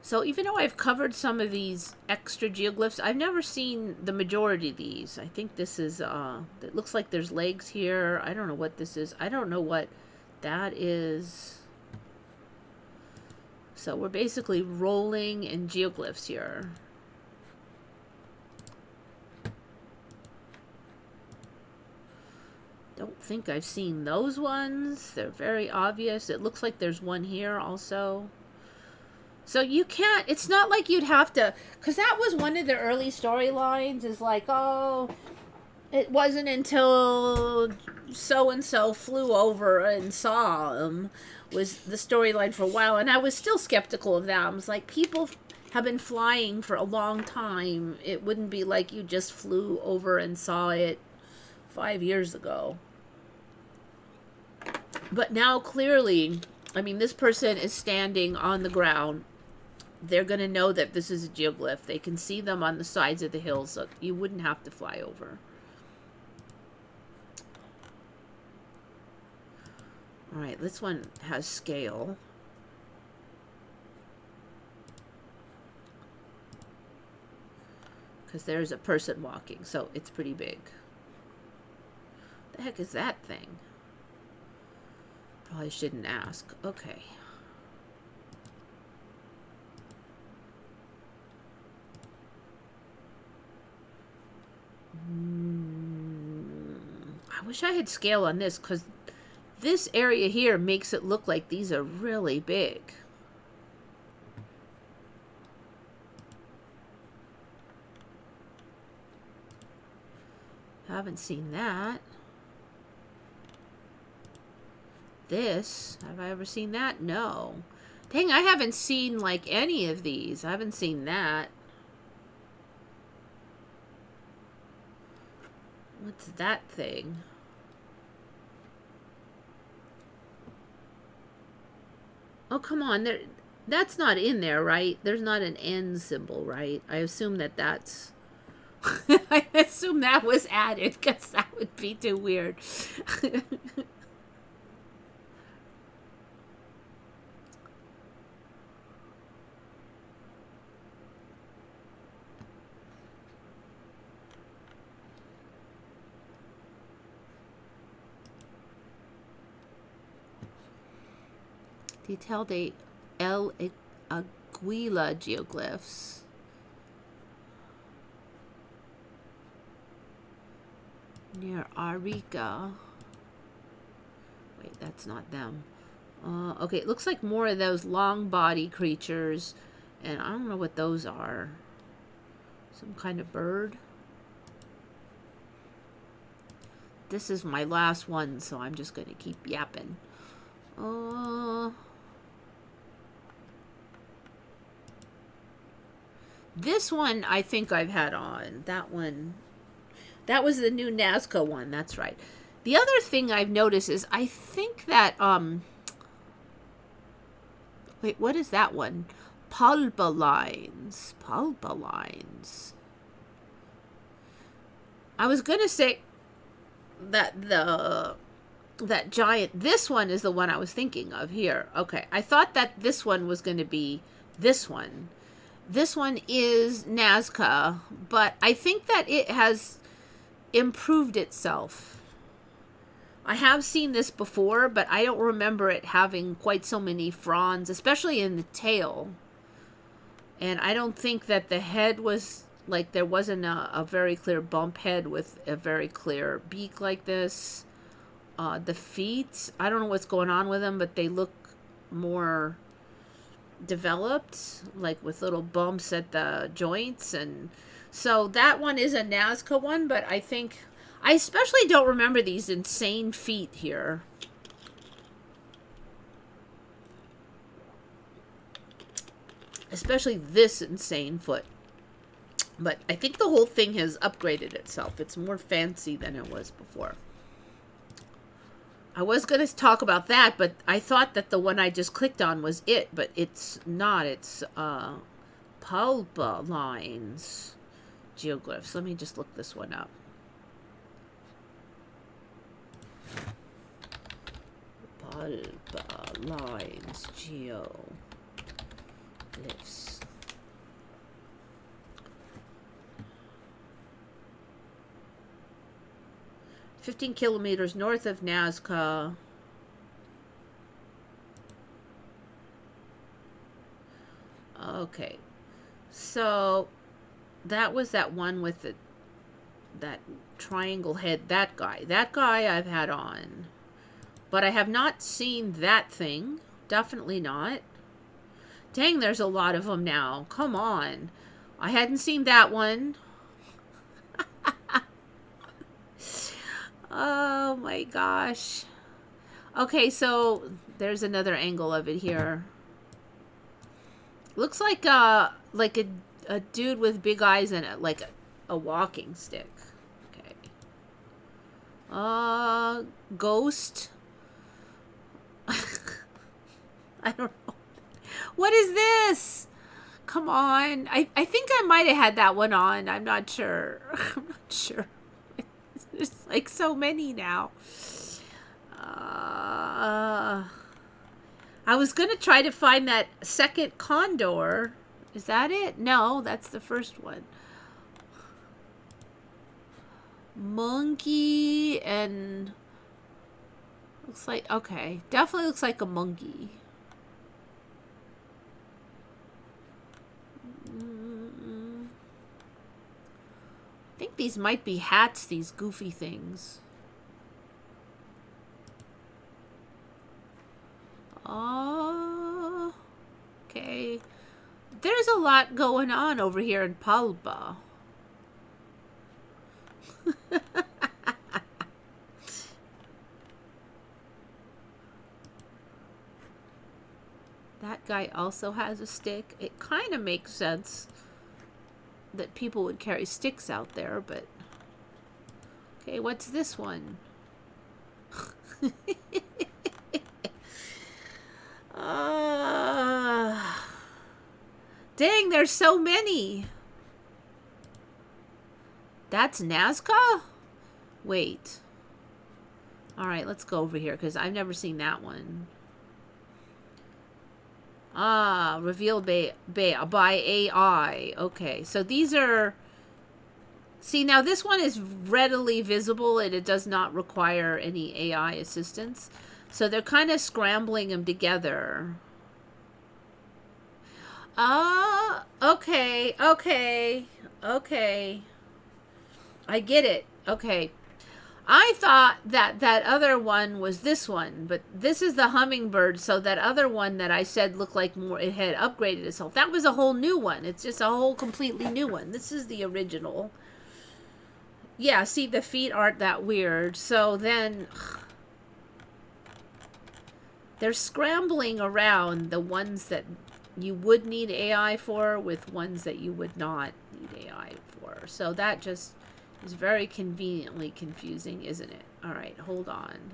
Speaker 1: So even though I've covered some of these extra geoglyphs, I've never seen the majority of these. I think this is, it looks like there's legs here. I don't know what this is. I don't know what that is. So we're basically rolling in geoglyphs here. Don't think I've seen those ones. They're very obvious. It looks like there's one here also. So you can't, it's not like you'd have to, because that was one of the early storylines, is like, oh, it wasn't until so-and-so flew over and saw him, was the storyline for a while, and I was still skeptical of that. I was like, people have been flying for a long time. It wouldn't be like you just flew over and saw it 5 years ago. But now clearly, I mean, this person is standing on the ground. They're going to know that this is a geoglyph. They can see them on the sides of the hills, so you wouldn't have to fly over. All right, this one has scale. Because there's a person walking, so it's pretty big. What the heck is that thing? Probably shouldn't ask. Okay. I wish I had scale on this, because this area here makes it look like these are really big. Haven't seen that. This, have I ever seen that? No. Dang, I haven't seen like any of these. I haven't seen that. What's that thing? Oh, come on. That's not in there, right? There's not an N symbol, right? I assume that that's... I assume that was added, because that would be too weird. Detailed El Aguila geoglyphs. Near Arica. Wait, that's not them. Okay, it looks like more of those long body creatures. And I don't know what those are. Some kind of bird. This is my last one, so I'm just going to keep yapping. This one I think I've had on. That one, that was the new Nazca one. That's right. The other thing I've noticed is I think that Wait, what is that one? Pulpa lines. Pulpa lines. I was gonna say that that giant, this one is the one I was thinking of here. Okay, I thought that this one was going to be this one. This one is Nazca, but I think that it has improved itself. I have seen this before, but I don't remember it having quite so many fronds, especially in the tail. And I don't think that the head was, like, there wasn't a very clear bump head with a very clear beak like this. The feet, I don't know what's going on with them, but they look more developed, like with little bumps at the joints. And so that one is a Nazca one, but I think, I especially don't remember these insane feet here. Especially this insane foot. But I think the whole thing has upgraded itself. It's more fancy than it was before. I was going to talk about that, but I thought that the one I just clicked on was it, but it's not. It's pulpa lines geoglyphs. Let me just look this one up. Pulpa lines geoglyphs. "15 kilometers north of Nazca." Okay. So that was that one with that triangle head. That guy. That guy I've had on. But I have not seen that thing. Definitely not. Dang, there's a lot of them now. Come on. I hadn't seen that one. Oh my gosh. Okay, so there's another angle of it here. Looks like a dude with big eyes and like a walking stick. Okay. Ghost. I don't know. What is this? Come on. I think I might have had that one on. I'm not sure. I'm not sure. There's like so many now. I was going to try to find that second condor. Is that it? No, that's the first one. Monkey and... Looks like... Okay. Definitely looks like a monkey. I think these might be hats, these goofy things. Oh, okay. There's a lot going on over here in Palba. That guy also has a stick. It kind of makes sense that people would carry sticks out there, but... Okay, what's this one? Dang, there's so many. That's Nazca? Wait. Alright, let's go over here, because I've never seen that one. Revealed by AI. Okay, so these are... See, now this one is readily visible and it does not require any AI assistance. So they're kind of scrambling them together. Okay. I get it. Okay. I thought that that other one was this one, but this is the hummingbird, so that other one that I said looked like more, it had upgraded itself. That was a whole new one. It's just a whole completely new one. This is the original. Yeah, see, the feet aren't that weird. So then they're scrambling around the ones that you would need AI for with ones that you would not need AI for. So that just is very conveniently confusing, isn't it? All right, hold on.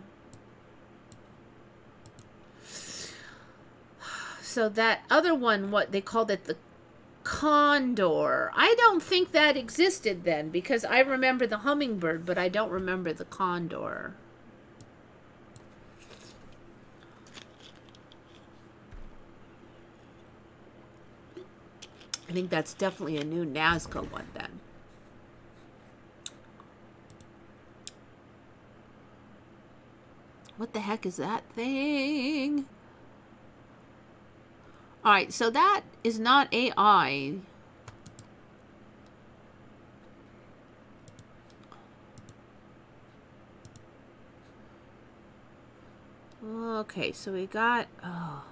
Speaker 1: So that other one, what they called it, the condor. I don't think that existed then, because I remember the hummingbird, but I don't remember the condor. I think that's definitely a new Nazca one then. What the heck is that thing? Alright, so that is not AI. Okay, so we got... Oh.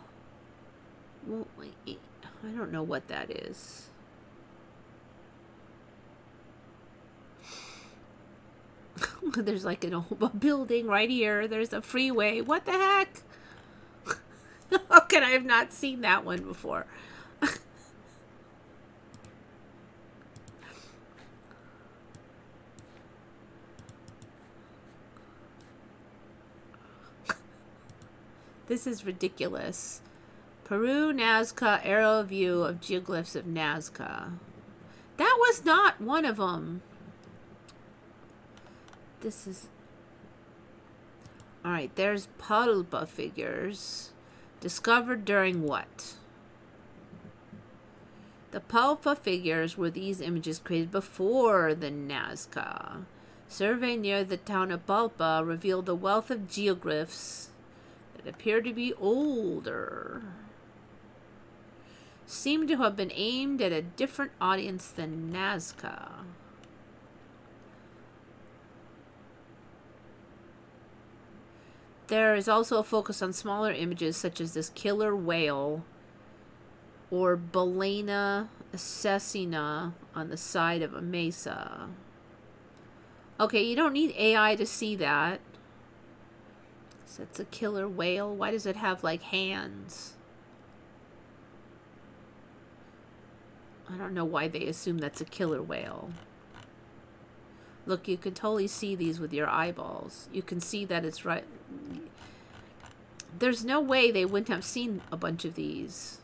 Speaker 1: Well, wait, I don't know what that is. There's like a building right here. There's a freeway. What the heck? How can I have not seen that one before? This is ridiculous. Peru, Nazca, aerial view of geoglyphs of Nazca. That was not one of them. This is... Alright, there's Pulpa figures. Discovered during what? The Pulpa figures were these images created before the Nazca. Survey near the town of Pulpa revealed a wealth of geoglyphs that appear to be older. Seem to have been aimed at a different audience than Nazca. There is also a focus on smaller images such as this killer whale or Balena assassina on the side of a mesa. Okay, you don't need AI to see that. So it's a killer whale. Why does it have like hands? I don't know why they assume that's a killer whale. Look, you can totally see these with your eyeballs. You can see that it's right. There's no way they wouldn't have seen a bunch of these.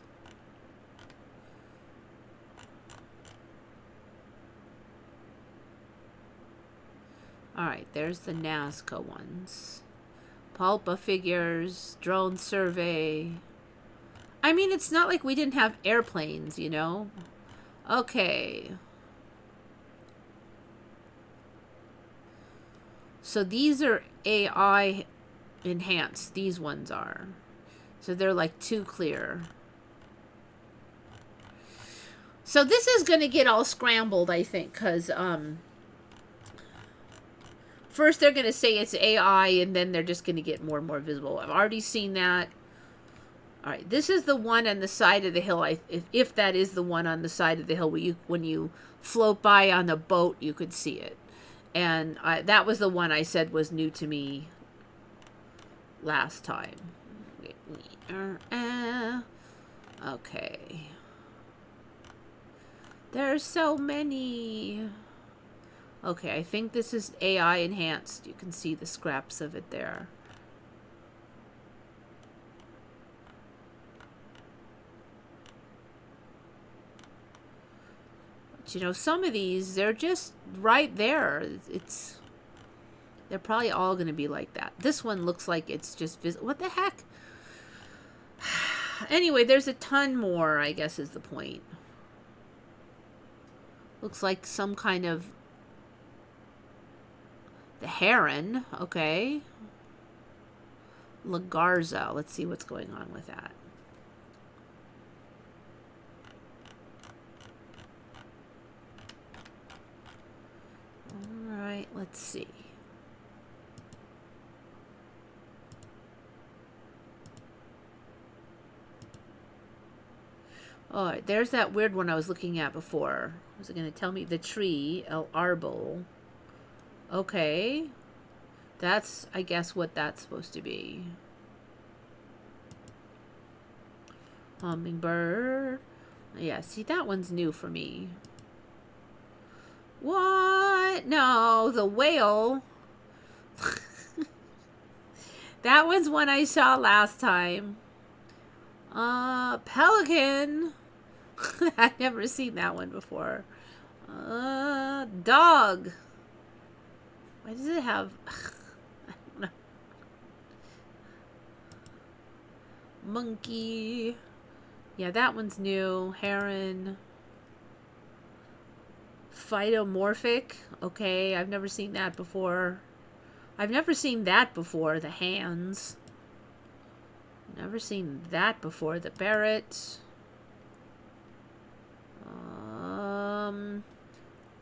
Speaker 1: Alright, there's the Nazca ones. Pulpa figures, drone survey. I mean, it's not like we didn't have airplanes, you know? Okay. So these are AI enhanced. These ones are. So they're like too clear. So this is going to get all scrambled, I think, because first they're going to say it's AI, and then they're just going to get more and more visible. I've already seen that. All right, this is the one on the side of the hill. If that is the one on the side of the hill, when you float by on a boat, you could see it. And that was the one I said was new to me last time. Okay. There's so many. Okay, I think this is AI enhanced. You can see the scraps of it there. But, you know, some of these, they're just right there. They're probably all going to be like that. This one looks like it's just what the heck? Anyway, there's a ton more, I guess is the point. Looks like some kind of... The heron, okay. Lagarza. Let's see what's going on with that. All right, let's see. All right, there's that weird one I was looking at before. Was it going to tell me the tree, El Arbol? Okay. That's, I guess, what that's supposed to be. Hummingbird. Yeah, see, that one's new for me. What? No, the whale. That one's one I saw last time. Pelican. I've never seen that one before. Dog. Why does it have... I don't know. Monkey. Yeah, that one's new. Heron. Phytomorphic. Okay, I've never seen that before. I've never seen that before. The hands. Never seen that before. The Barrett.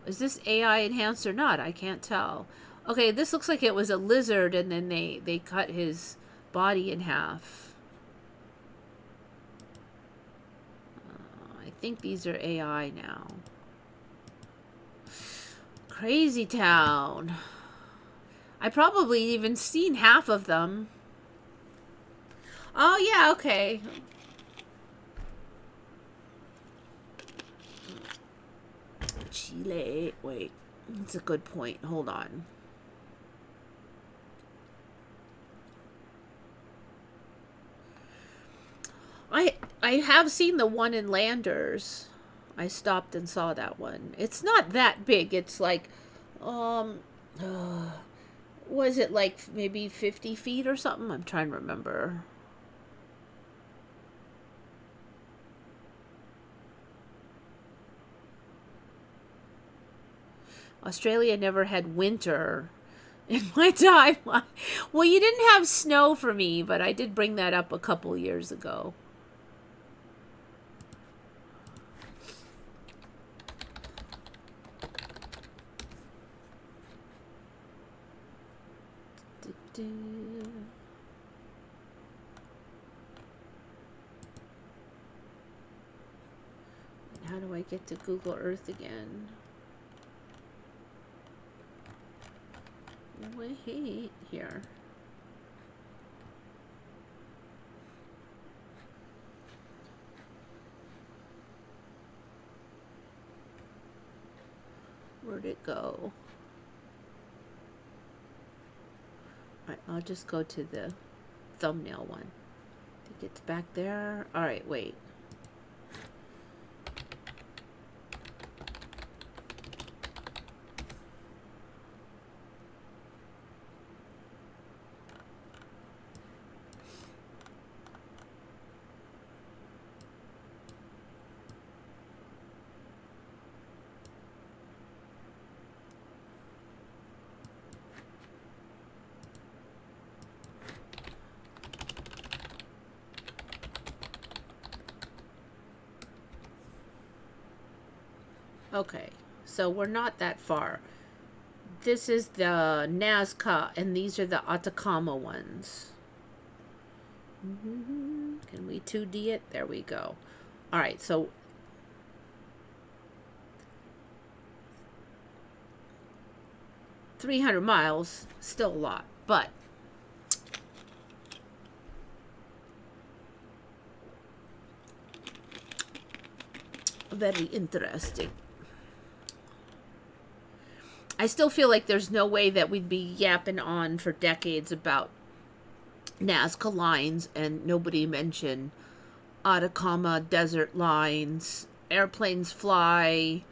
Speaker 1: Is this AI enhanced or not? I can't tell. Okay, this looks like it was a lizard and then they cut his body in half. I think these are AI now. Crazy Town. I probably even seen half of them. Oh, yeah, okay. Chile. Wait, that's a good point. Hold on. I have seen the one in Landers. I stopped and saw that one. It's not that big. It's like, was it like maybe 50 feet or something? I'm trying to remember. Australia never had winter in my time. Well, you didn't have snow for me, but I did bring that up a couple years ago. How do I get to Google Earth again? Wait, here. Where'd it go? Alright, I'll just go to the thumbnail one. I think it's back there. Alright, wait. Okay, so we're not that far. This is the Nazca, and these are the Atacama ones. Can we 2D it? There we go. All right, so $300 miles, still a lot, but very interesting. I still feel like there's no way that we'd be yapping on for decades about Nazca lines and nobody mentioned Atacama desert lines. Airplanes fly.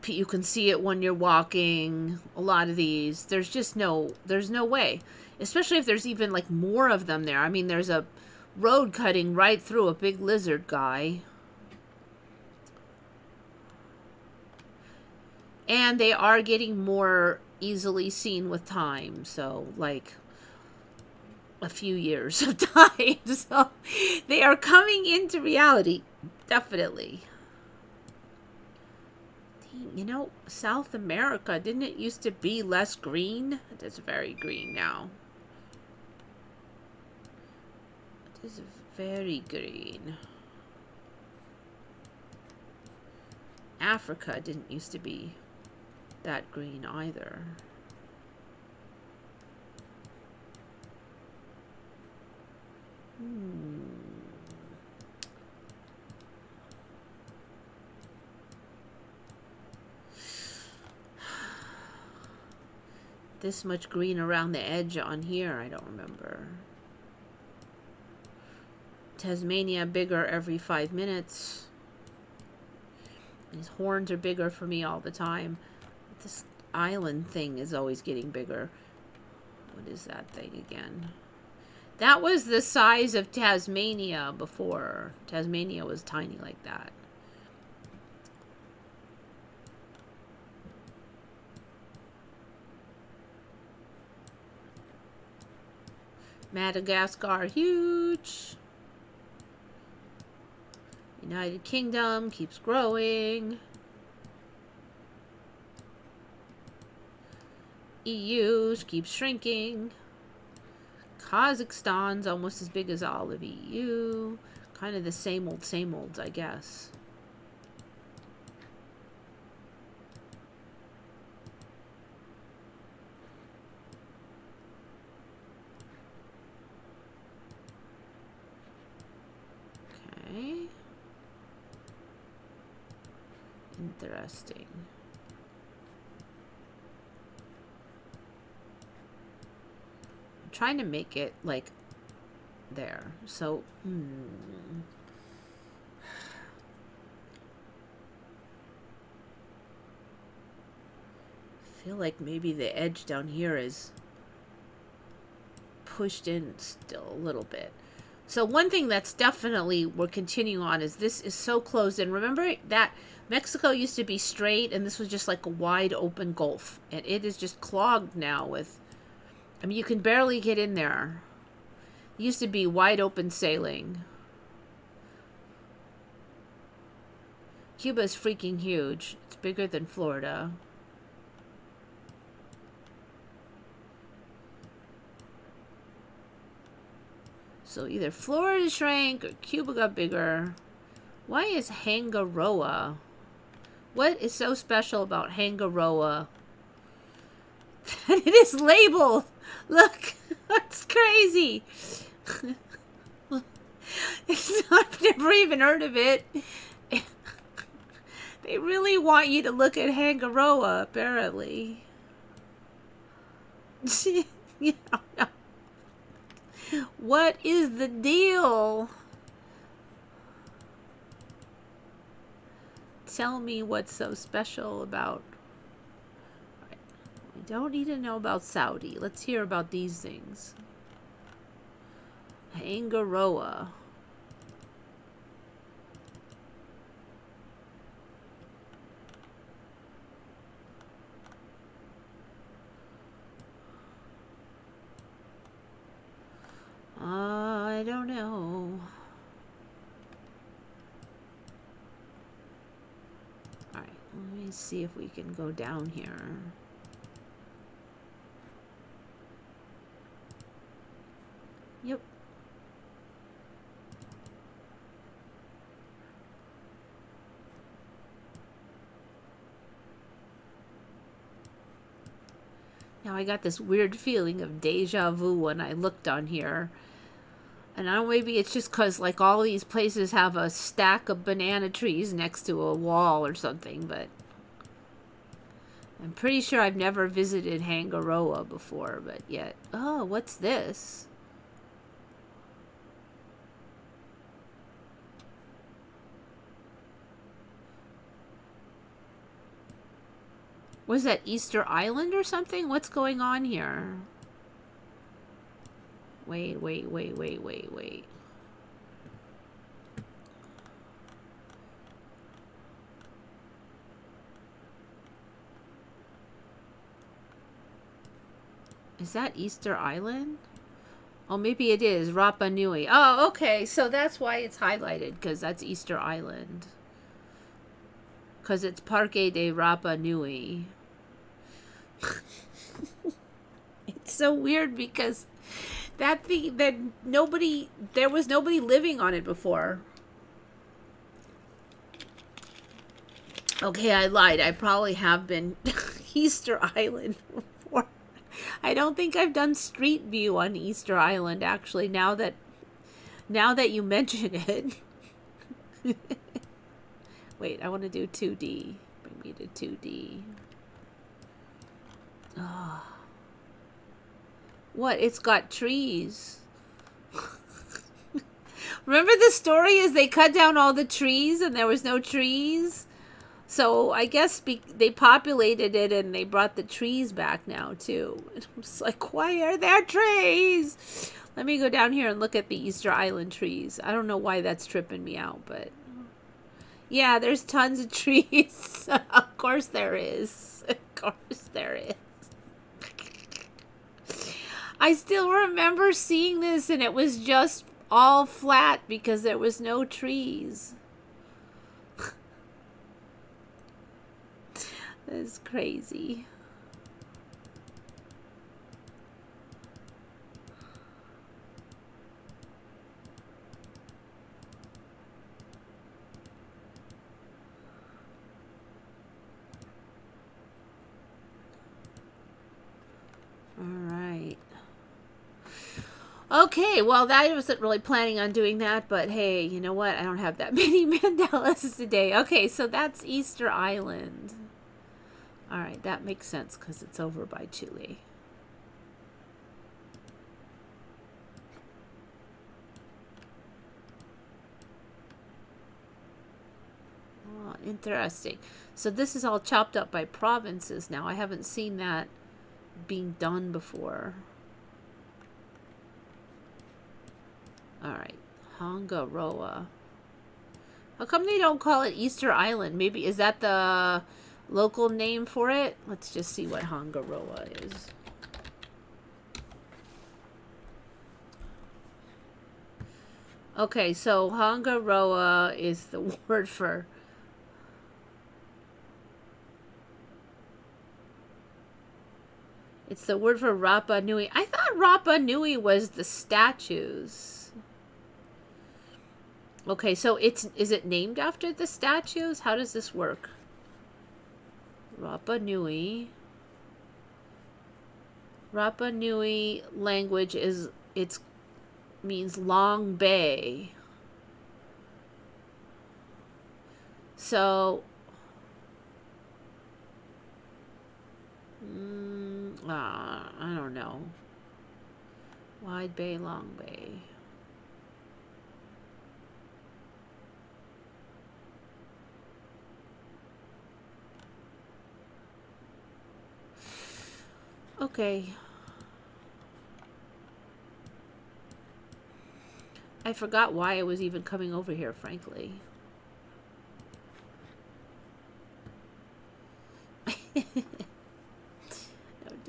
Speaker 1: You can see it when you're walking. A lot of these. There's no way. Especially if there's even like more of them there. I mean, there's a road cutting right through a big lizard guy. And they are getting more easily seen with time. So, like, a few years of time. So, they are coming into reality. Definitely. You know, South America, didn't it used to be less green? It is very green now. It is very green. Africa didn't used to be that green either. This much green around the edge on here, I don't remember. Tasmania bigger every 5 minutes. His horns are bigger for me all the time. This island thing is always getting bigger. What is that thing again? That was the size of Tasmania before. Tasmania was tiny like that. Madagascar, huge. United Kingdom keeps growing. EU keeps shrinking. Kazakhstan's almost as big as all of EU. Kind of the same olds, I guess. Okay. Interesting. I'm trying to make it like there. So, I feel like maybe the edge down here is pushed in still a little bit. So one thing that's definitely we're continuing on is this is so closed in. Remember that Mexico used to be straight and this was just like a wide open gulf. And it is just clogged now with, I mean, you can barely get in there. It used to be wide open sailing. Cuba is freaking huge. It's bigger than Florida. So either Florida shrank or Cuba got bigger. Why is Hangaroa? What is so special about Hangaroa? It is labeled. Look, that's crazy. I've never even heard of it. They really want you to look at Hangaroa, apparently. You know. What is the deal? Tell me what's so special about... We don't need to know about Saudi. Let's hear about these things. Hangaroa. I don't know. Alright, let me see if we can go down here. Yep. Now I got this weird feeling of deja vu when I looked on here. And I don't know, maybe it's just because, like, all these places have a stack of banana trees next to a wall or something, but... I'm pretty sure I've never visited Hangaroa before, but yet... Oh, what's this? Was that Easter Island or something? What's going on here? Wait. Is that Easter Island? Oh, maybe it is. Rapa Nui. Oh, okay. So that's why it's highlighted, because that's Easter Island. Because it's Parque de Rapa Nui. It's so weird because that thing that there was nobody living on it before. Okay, I lied. I probably have been Easter Island before. I don't think I've done Street View on Easter Island actually now that you mention it. Wait, I want to do 2D. Bring me to 2D. Oh. What? It's got trees. Remember the story is they cut down all the trees and there was no trees? So I guess they populated it and they brought the trees back now too. And I'm just like, why are there trees? Let me go down here and look at the Easter Island trees. I don't know why that's tripping me out, but yeah, there's tons of trees. Of course there is. Of course there is. I still remember seeing this and it was just all flat because there was no trees. That's crazy. All right. Okay, well, I wasn't really planning on doing that, but hey, you know what? I don't have that many Mandelas today. Okay, so that's Easter Island. All right, that makes sense because it's over by Chile. Oh, interesting. So this is all chopped up by provinces now. I haven't seen that being done before. All right, Hongaroa. How come they don't call it Easter Island? Maybe, is that the local name for it? Let's just see what Hongaroa is. Okay, so Hongaroa is the word for... It's the word for Rapa Nui. I thought Rapa Nui was the statues. Okay, so is it named after the statues? How does this work? Rapa Nui. Rapa Nui language means long bay. So I don't know. Wide bay, long bay. Okay. I forgot why I was even coming over here, frankly.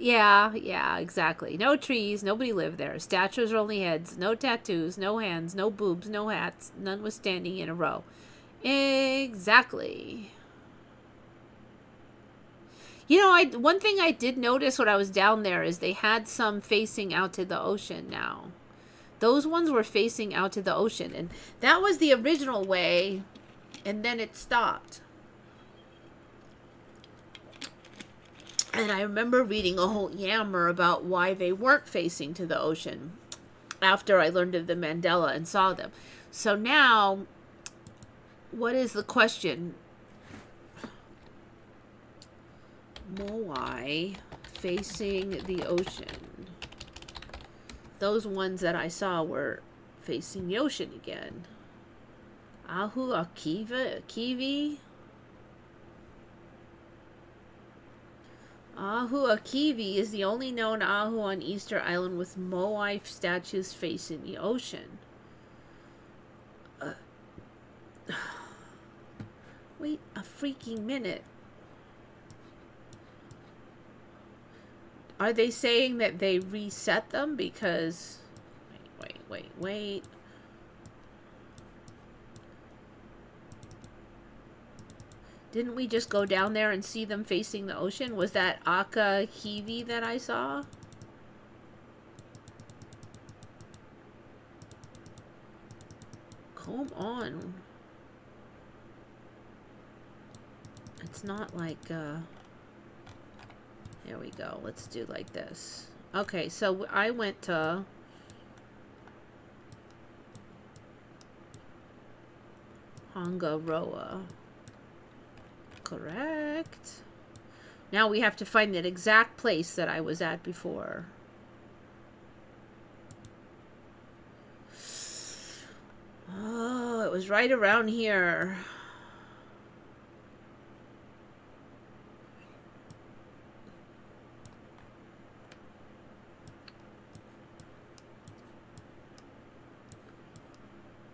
Speaker 1: Yeah, exactly. No trees, nobody lived there. Statues are only heads, no tattoos, no hands, no boobs, no hats. None was standing in a row. Exactly. You know, one thing I did notice when I was down there is they had some facing out to the ocean now. Those ones were facing out to the ocean. And that was the original way. And then it stopped. And I remember reading a whole yammer about why they weren't facing to the ocean after I learned of the Mandela and saw them. So now, what is the question? Moai facing the ocean. Those ones that I saw were facing the ocean again. Ahu Akivi? Ahu Akivi is the only known Ahu on Easter Island with Moai statues facing the ocean. Wait a freaking minute. Are they saying that they reset them because... Wait. Didn't we just go down there and see them facing the ocean? Was that Aka Kiwi that I saw? Come on. It's not like, There we go. Let's do like this. Okay, so I went to... Hongaroa. Correct. Now we have to find that exact place that I was at before. Oh, it was right around here.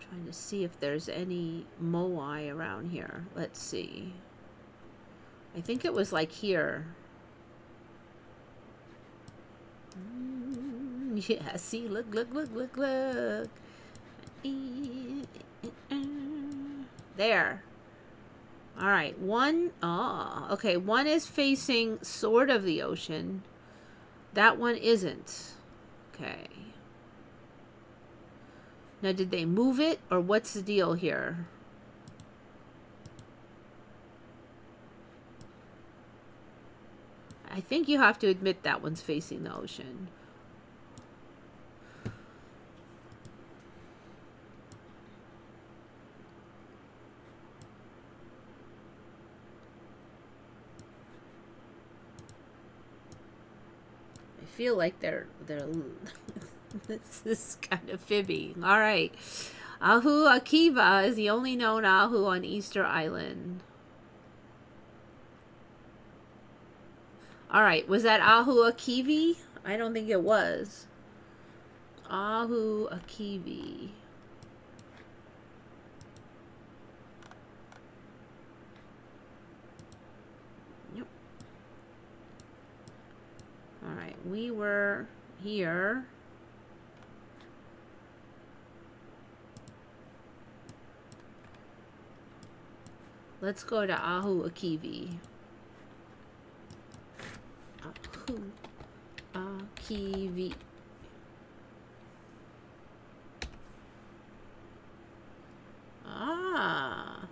Speaker 1: Trying to see if there's any moai around here. Let's see. I think it was like here. Yeah, see, look. There. All right, one. Oh, okay. One is facing sort of the ocean. That one isn't. Okay. Now, did they move it, or what's the deal here? I think you have to admit that one's facing the ocean. I feel like they're this is kind of fibbing. All right. Ahu Akiva is the only known Ahu on Easter Island. All right. Was that Ahu Akivi? I don't think it was. Ahu Akivi. Yep. All right. We were here. Let's go to Ahu Akivi. Ahu Akivi. Ah.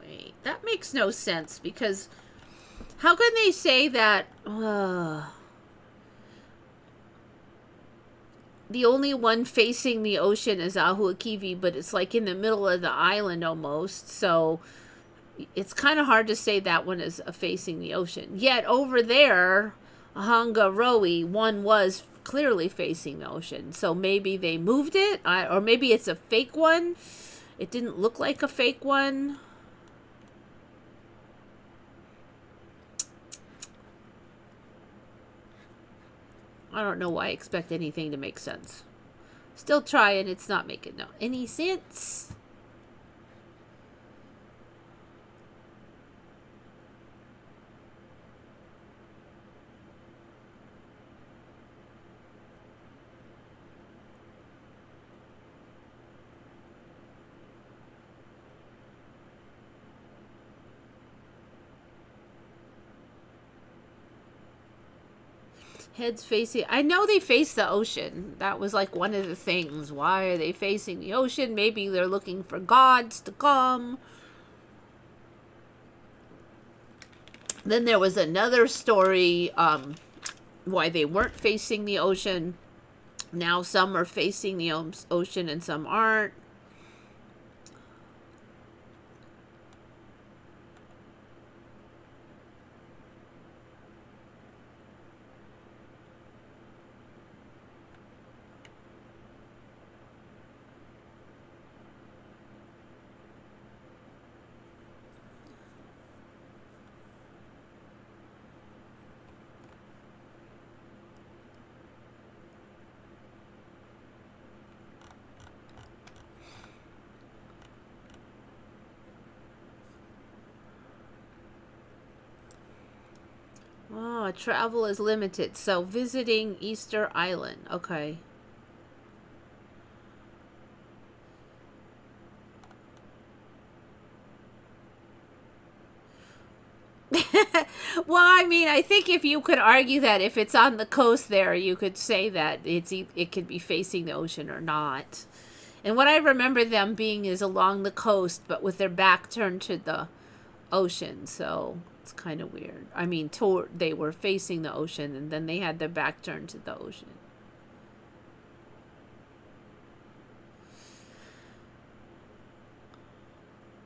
Speaker 1: Wait, that makes no sense because how can they say that the only one facing the ocean is Ahu Akivi, but it's like in the middle of the island almost, so it's kind of hard to say that one is facing the ocean. Yet over there, Hangaroe, one was clearly facing the ocean, so maybe they moved it, or maybe it's a fake one. It didn't look like a fake one. I don't know why I expect anything to make sense. Still trying, it's not making any sense. Heads facing. I know they face the ocean. That was like one of the things. Why are they facing the ocean? Maybe they're looking for gods to come. Then there was another story why they weren't facing the ocean. Now some are facing the ocean and some aren't. Oh, travel is limited. So visiting Easter Island. Okay. Well, I mean, I think if you could argue that if it's on the coast there, you could say that it could be facing the ocean or not. And what I remember them being is along the coast, but with their back turned to the ocean. So it's kind of weird. I mean, they were facing the ocean, and then they had their back turned to the ocean.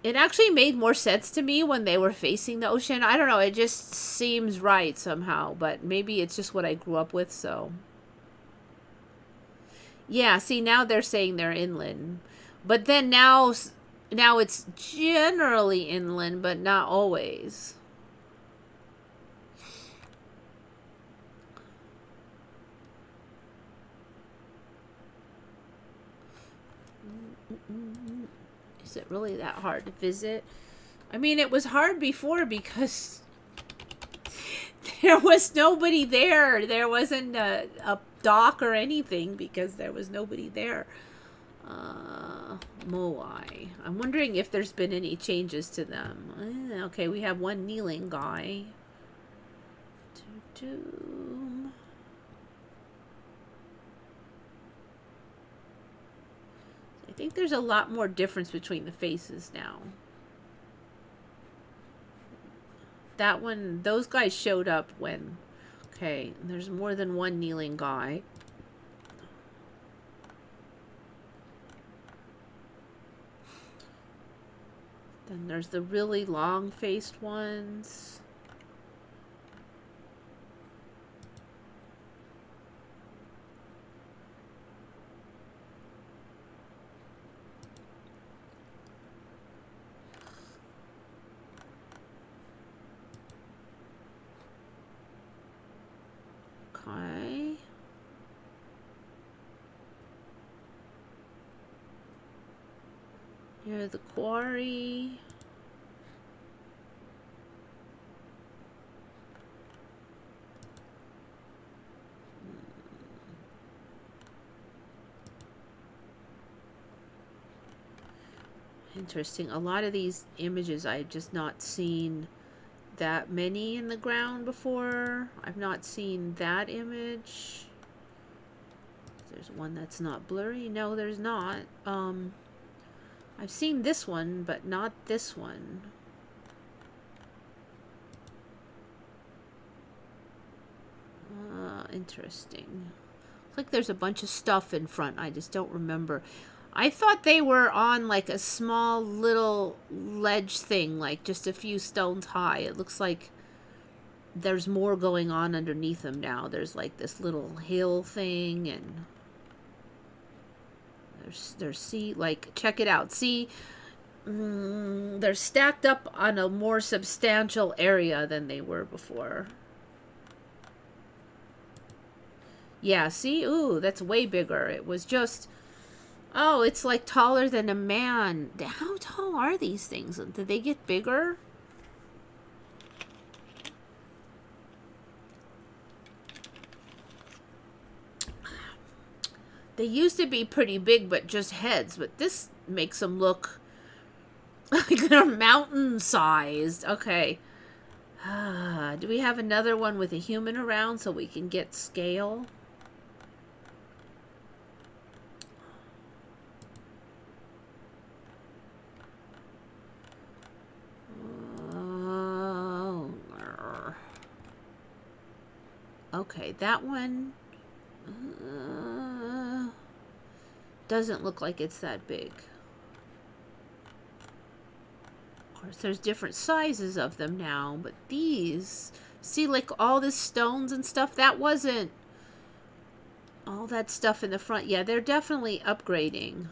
Speaker 1: It actually made more sense to me when they were facing the ocean. I don't know. It just seems right somehow, but maybe it's just what I grew up with, so. Yeah, see, now they're saying they're inland. But then now it's generally inland, but not always. Is it really that hard to visit? I mean, it was hard before because there was nobody there. There wasn't a dock or anything because there was nobody there. Moai. I'm wondering if there's been any changes to them. Okay, we have one kneeling guy. I think there's a lot more difference between the faces now. That one, those guys showed up when... Okay, there's more than one kneeling guy. Then there's the really long-faced ones. Okay. Near the quarry. Interesting. A lot of these images I've just not seen that many in the ground before. I've not seen that image. There's one that's not blurry. No, there's not. I've seen this one, but not this one. Interesting. Looks like there's a bunch of stuff in front. I just don't remember. I thought they were on like a small little ledge thing, like just a few stones high. It looks like there's more going on underneath them now. There's like this little hill thing, and there's see, like, check it out. See, they're stacked up on a more substantial area than they were before. Yeah, see? Ooh, that's way bigger. It was just... Oh, it's like taller than a man. How tall are these things? Did they get bigger? They used to be pretty big, but just heads. But this makes them look like they're mountain-sized. Okay. Do we have another one with a human around so we can get scale? Okay, that one doesn't look like it's that big. Of course, there's different sizes of them now, but these, see, like all this stones and stuff, that wasn't all that stuff in the front. Yeah, they're definitely upgrading.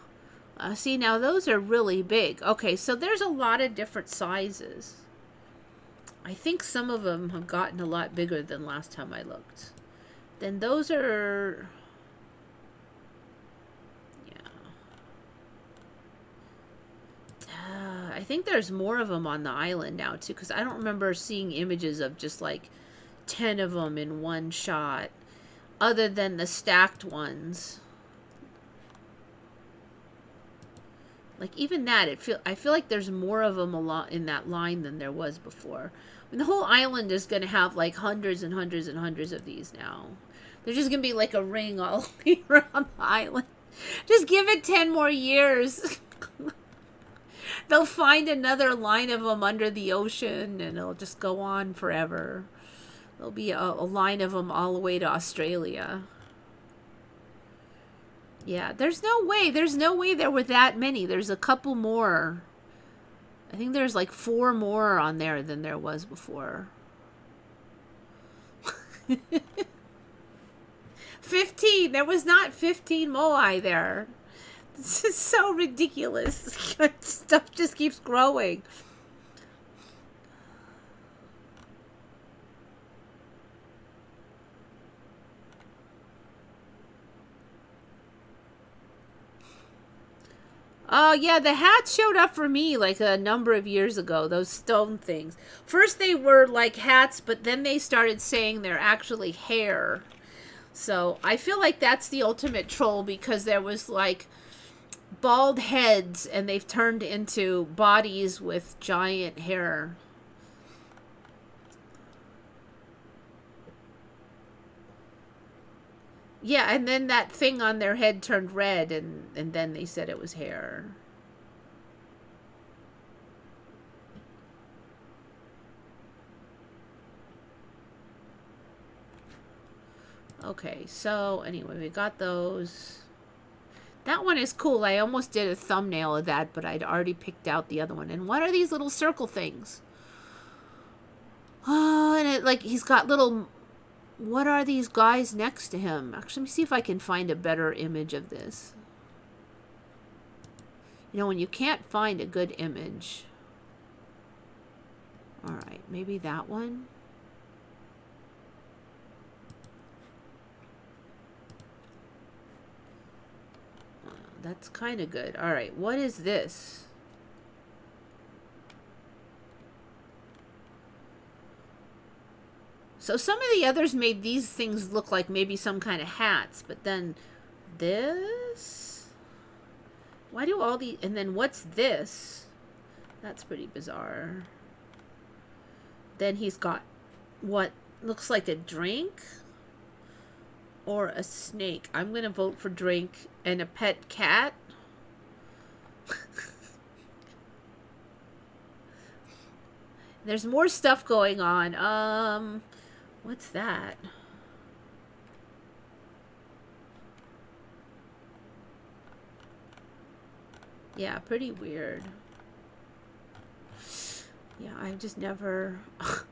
Speaker 1: See, now those are really big. Okay, so there's a lot of different sizes. I think some of them have gotten a lot bigger than last time I looked. Then those are... Yeah. I think there's more of them on the island now, too, because I don't remember seeing images of just, like, 10 of them in one shot, other than the stacked ones. Like, even that, I feel like there's more of them a lot in that line than there was before. I mean, the whole island is going to have, like, hundreds and hundreds and hundreds of these now. There's just going to be, like, a ring all around the island. Just give it 10 more years. They'll find another line of them under the ocean, and it'll just go on forever. There'll be a line of them all the way to Australia. Yeah, there's no way there were that many. There's a couple more. I think there's like 4 more on there than there was before. 15. 15. There was not 15 moai there. This is so ridiculous. Stuff just keeps growing. Oh, yeah, the hats showed up for me like a number of years ago, those stone things. First they were like hats, but then they started saying they're actually hair. So I feel like that's the ultimate troll, because there was like bald heads and they've turned into bodies with giant hair. Yeah, and then that thing on their head turned red, and then they said it was hair. Okay, so anyway, we got those. That one is cool. I almost did a thumbnail of that, but I'd already picked out the other one. And what are these little circle things? Oh, and it, like, he's got little... What are these guys next to him? Actually, let me see if I can find a better image of this. You know, when you can't find a good image. Alright, maybe that one. That's kind of good. Alright, what is this? So some of the others made these things look like maybe some kind of hats, but then this? Why do all these... And then what's this? That's pretty bizarre. Then he's got what looks like a drink or a snake. I'm going to vote for drink, and a pet cat. There's more stuff going on. What's that? Yeah, pretty weird. Yeah, I've just never... I've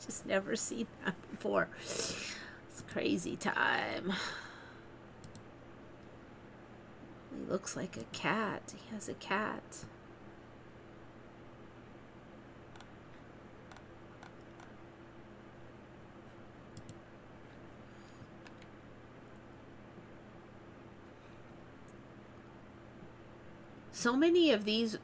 Speaker 1: just never seen that before. It's crazy time. He looks like a cat. He has a cat. So many of these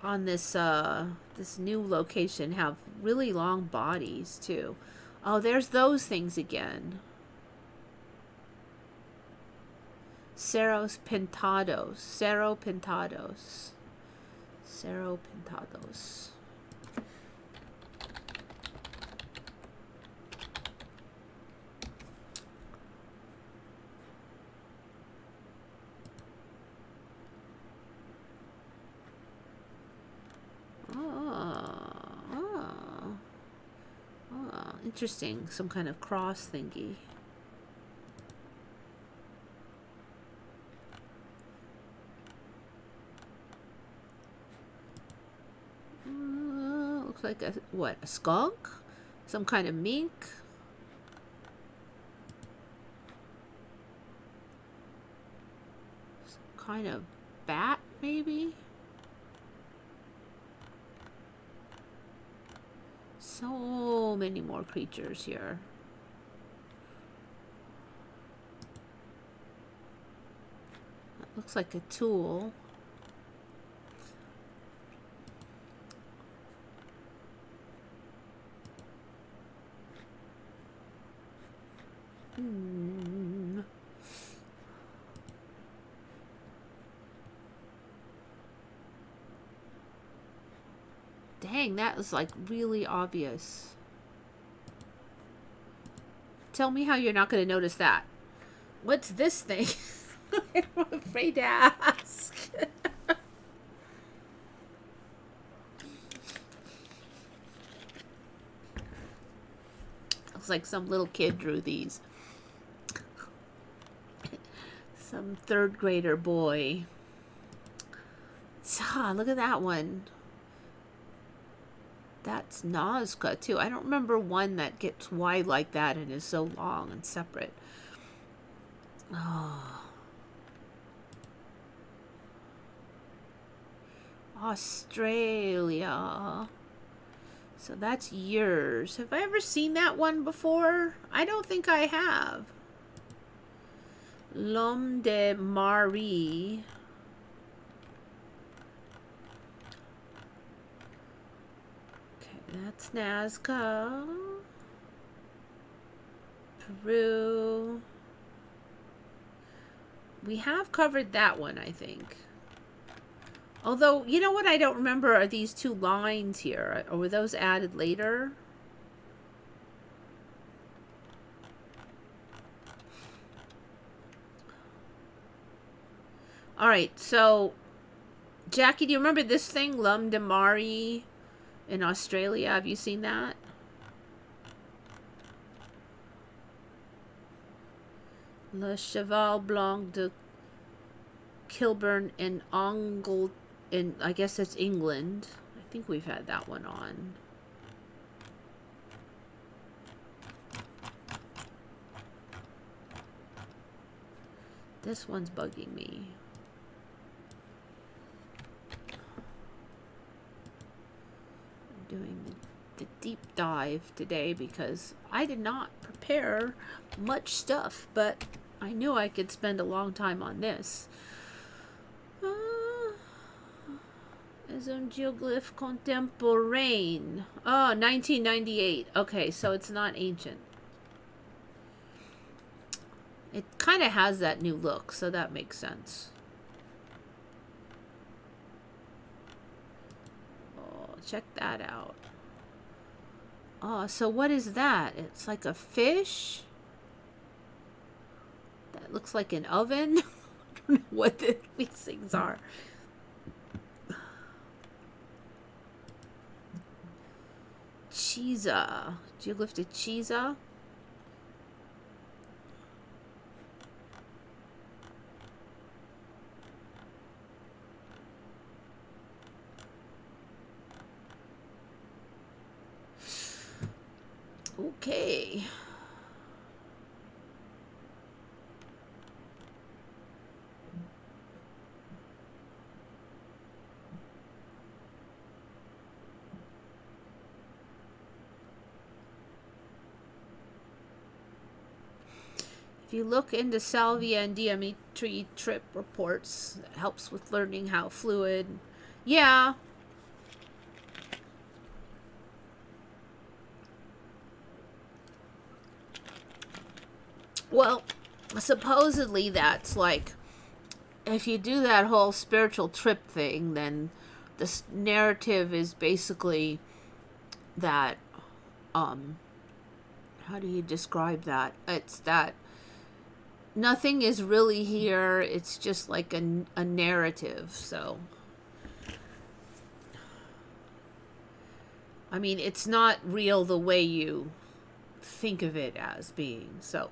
Speaker 1: on this this new location have really long bodies too. Oh, there's those things again. Cerros pintados. Cerro pintados. Cerro pintados. Interesting. Some kind of cross thingy. Looks like a... What? A skunk? Some kind of mink? Some kind of bat, maybe? So many more creatures here. That looks like a tool. Dang, that was like really obvious. Tell me how you're not going to notice that. What's this thing? I'm afraid to ask. Looks like some little kid drew these. Some third grader boy. Look at that one. That's Nazca too. I don't remember one that gets wide like that and is so long and separate. Oh. Australia. So that's yours. Have I ever seen that one before? I don't think I have. L'Homme de Marie. Okay, that's Nazca. Peru. We have covered that one, I think. Although, you know what I don't remember are these two lines here. Or were those added later? All right, so Jackie, do you remember this thing, L'Homme de Marie in Australia? Have you seen that? Le Cheval Blanc de Kilburn in Angle, in I guess that's England. I think we've had that one on. This one's bugging me. Doing the deep dive today because I did not prepare much stuff, but I knew I could spend a long time on this. Is un geoglyph contemporain. Oh, 1998. Okay, so it's not ancient. It kind of has that new look, so that makes sense. Check that out. Oh, so what is that? It's like a fish that looks like an oven. I don't know what these things are. Chiza. Geoglyph to Chiza. Okay. If you look into salvia and diametry trip reports, it helps with learning how fluid. Yeah. Well, supposedly that's like, if you do that whole spiritual trip thing, then this narrative is basically that, how do you describe that? It's that nothing is really here. It's just like a narrative. So, I mean, it's not real the way you think of it as being. So,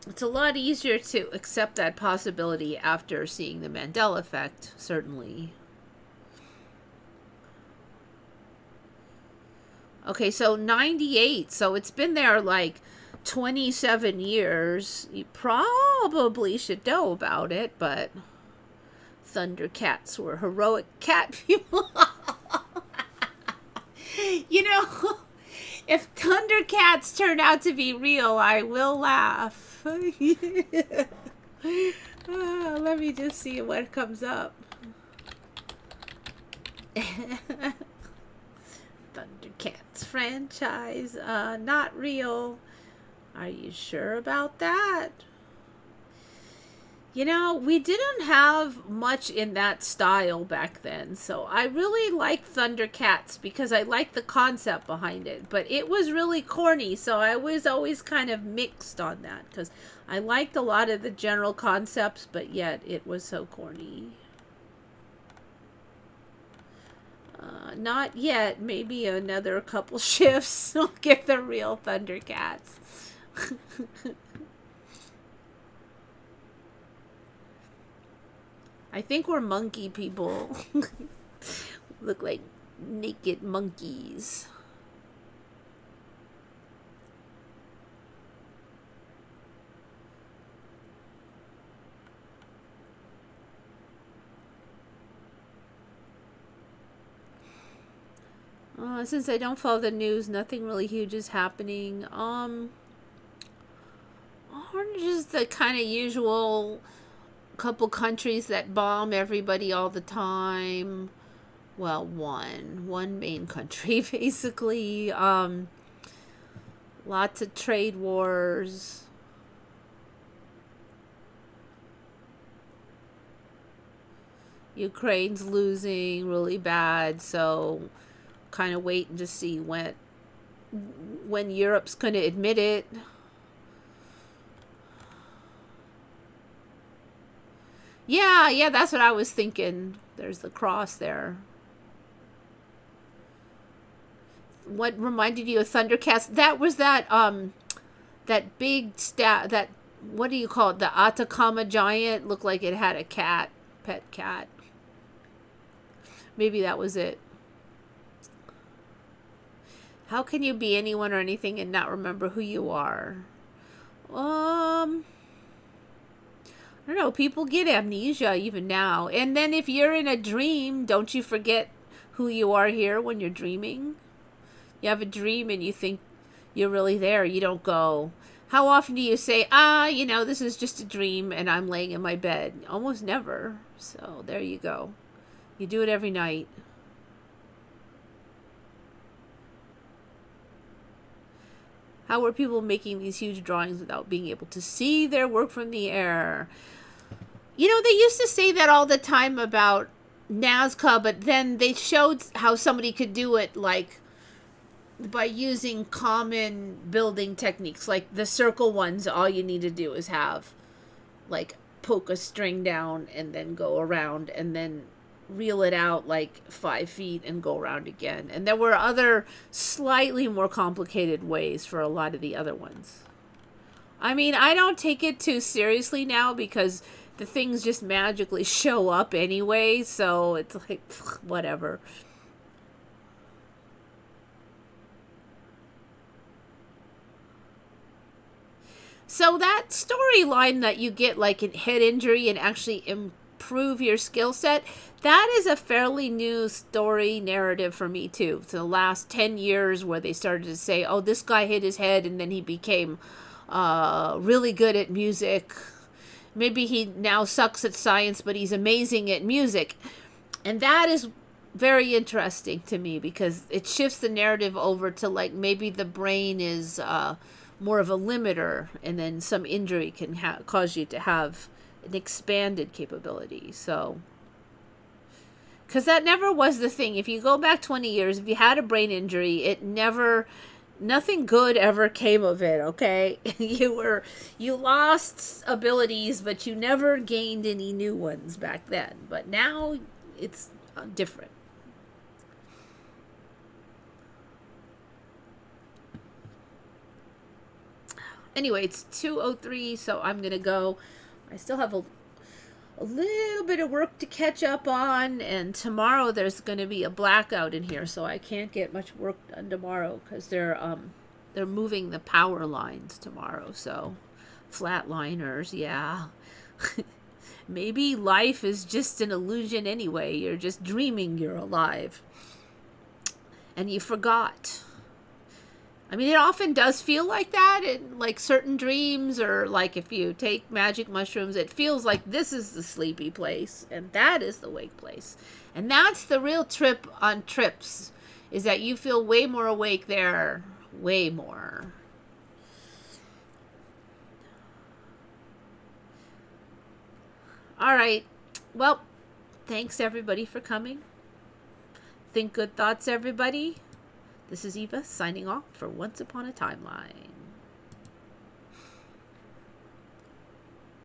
Speaker 1: it's a lot easier to accept that possibility after seeing the Mandela effect, certainly. Okay, so 98. So it's been there like 27 years. You probably should know about it, but Thundercats were heroic cat people. You know, if Thundercats turn out to be real, I will laugh. Let me just see what comes up. Thundercats franchise, not real. Are you sure about that? You know, we didn't have much in that style back then, so I really liked Thundercats because I liked the concept behind it, but it was really corny, so I was always kind of mixed on that because I liked a lot of the general concepts, but yet it was so corny. Not yet. Maybe another couple shifts will get the real Thundercats. I think we're monkey people. Look like naked monkeys. Since I don't follow the news, nothing really huge is happening. Just the kind of usual couple countries that bomb everybody all the time. Well, one main country, basically. Lots of trade wars. Ukraine's losing really bad, so kind of waiting to see when Europe's going to admit it. Yeah, that's what I was thinking. There's the cross there. What reminded you of Thundercats? That was that big that, what do you call it? The Atacama giant looked like it had a cat, pet cat. Maybe that was it. How can you be anyone or anything and not remember who you are? I don't know. People get amnesia even now. And then if you're in a dream, don't you forget who you are here when you're dreaming? You have a dream and you think you're really there. You don't go, how often do you say, this is just a dream and I'm laying in my bed? Almost never. So there you go. You do it every night. How were people making these huge drawings without being able to see their work from the air? They used to say that all the time about Nazca, but then they showed how somebody could do it, like, by using common building techniques. Like the circle ones, all you need to do is have, like, poke a string down and then go around and then reel it out like 5 feet and go around again. And there were other slightly more complicated ways for a lot of the other ones. I mean, I don't take it too seriously now because the things just magically show up anyway, so it's like, whatever. So that storyline that you get, like, a head injury and actually improve your skill set, that is a fairly new story narrative for me too. So the last 10 years where they started to say, oh, this guy hit his head and then he became really good at music. Maybe he now sucks at science, but he's amazing at music. And that is very interesting to me because it shifts the narrative over to, like, maybe the brain is more of a limiter and then some injury can cause you to have an expanded capability. So, because that never was the thing. If you go back 20 years, if you had a brain injury, nothing good ever came of it, okay? You lost abilities, but you never gained any new ones back then. But now it's different. Anyway, it's 2:03, so I'm going to go. I still have a little bit of work to catch up on, and tomorrow there's going to be a blackout in here, so I can't get much work done tomorrow because they're moving the power lines tomorrow. So flatliners, yeah. Maybe life is just an illusion anyway. You're just dreaming you're alive and you forgot. I mean, it often does feel like that in, like, certain dreams, or like if you take magic mushrooms, it feels like this is the sleepy place and that is the wake place. And that's the real trip on trips, is that you feel way more awake there, way more. All right. Well, thanks everybody for coming. Think good thoughts, everybody. This is Eva signing off for Once Upon a Timeline.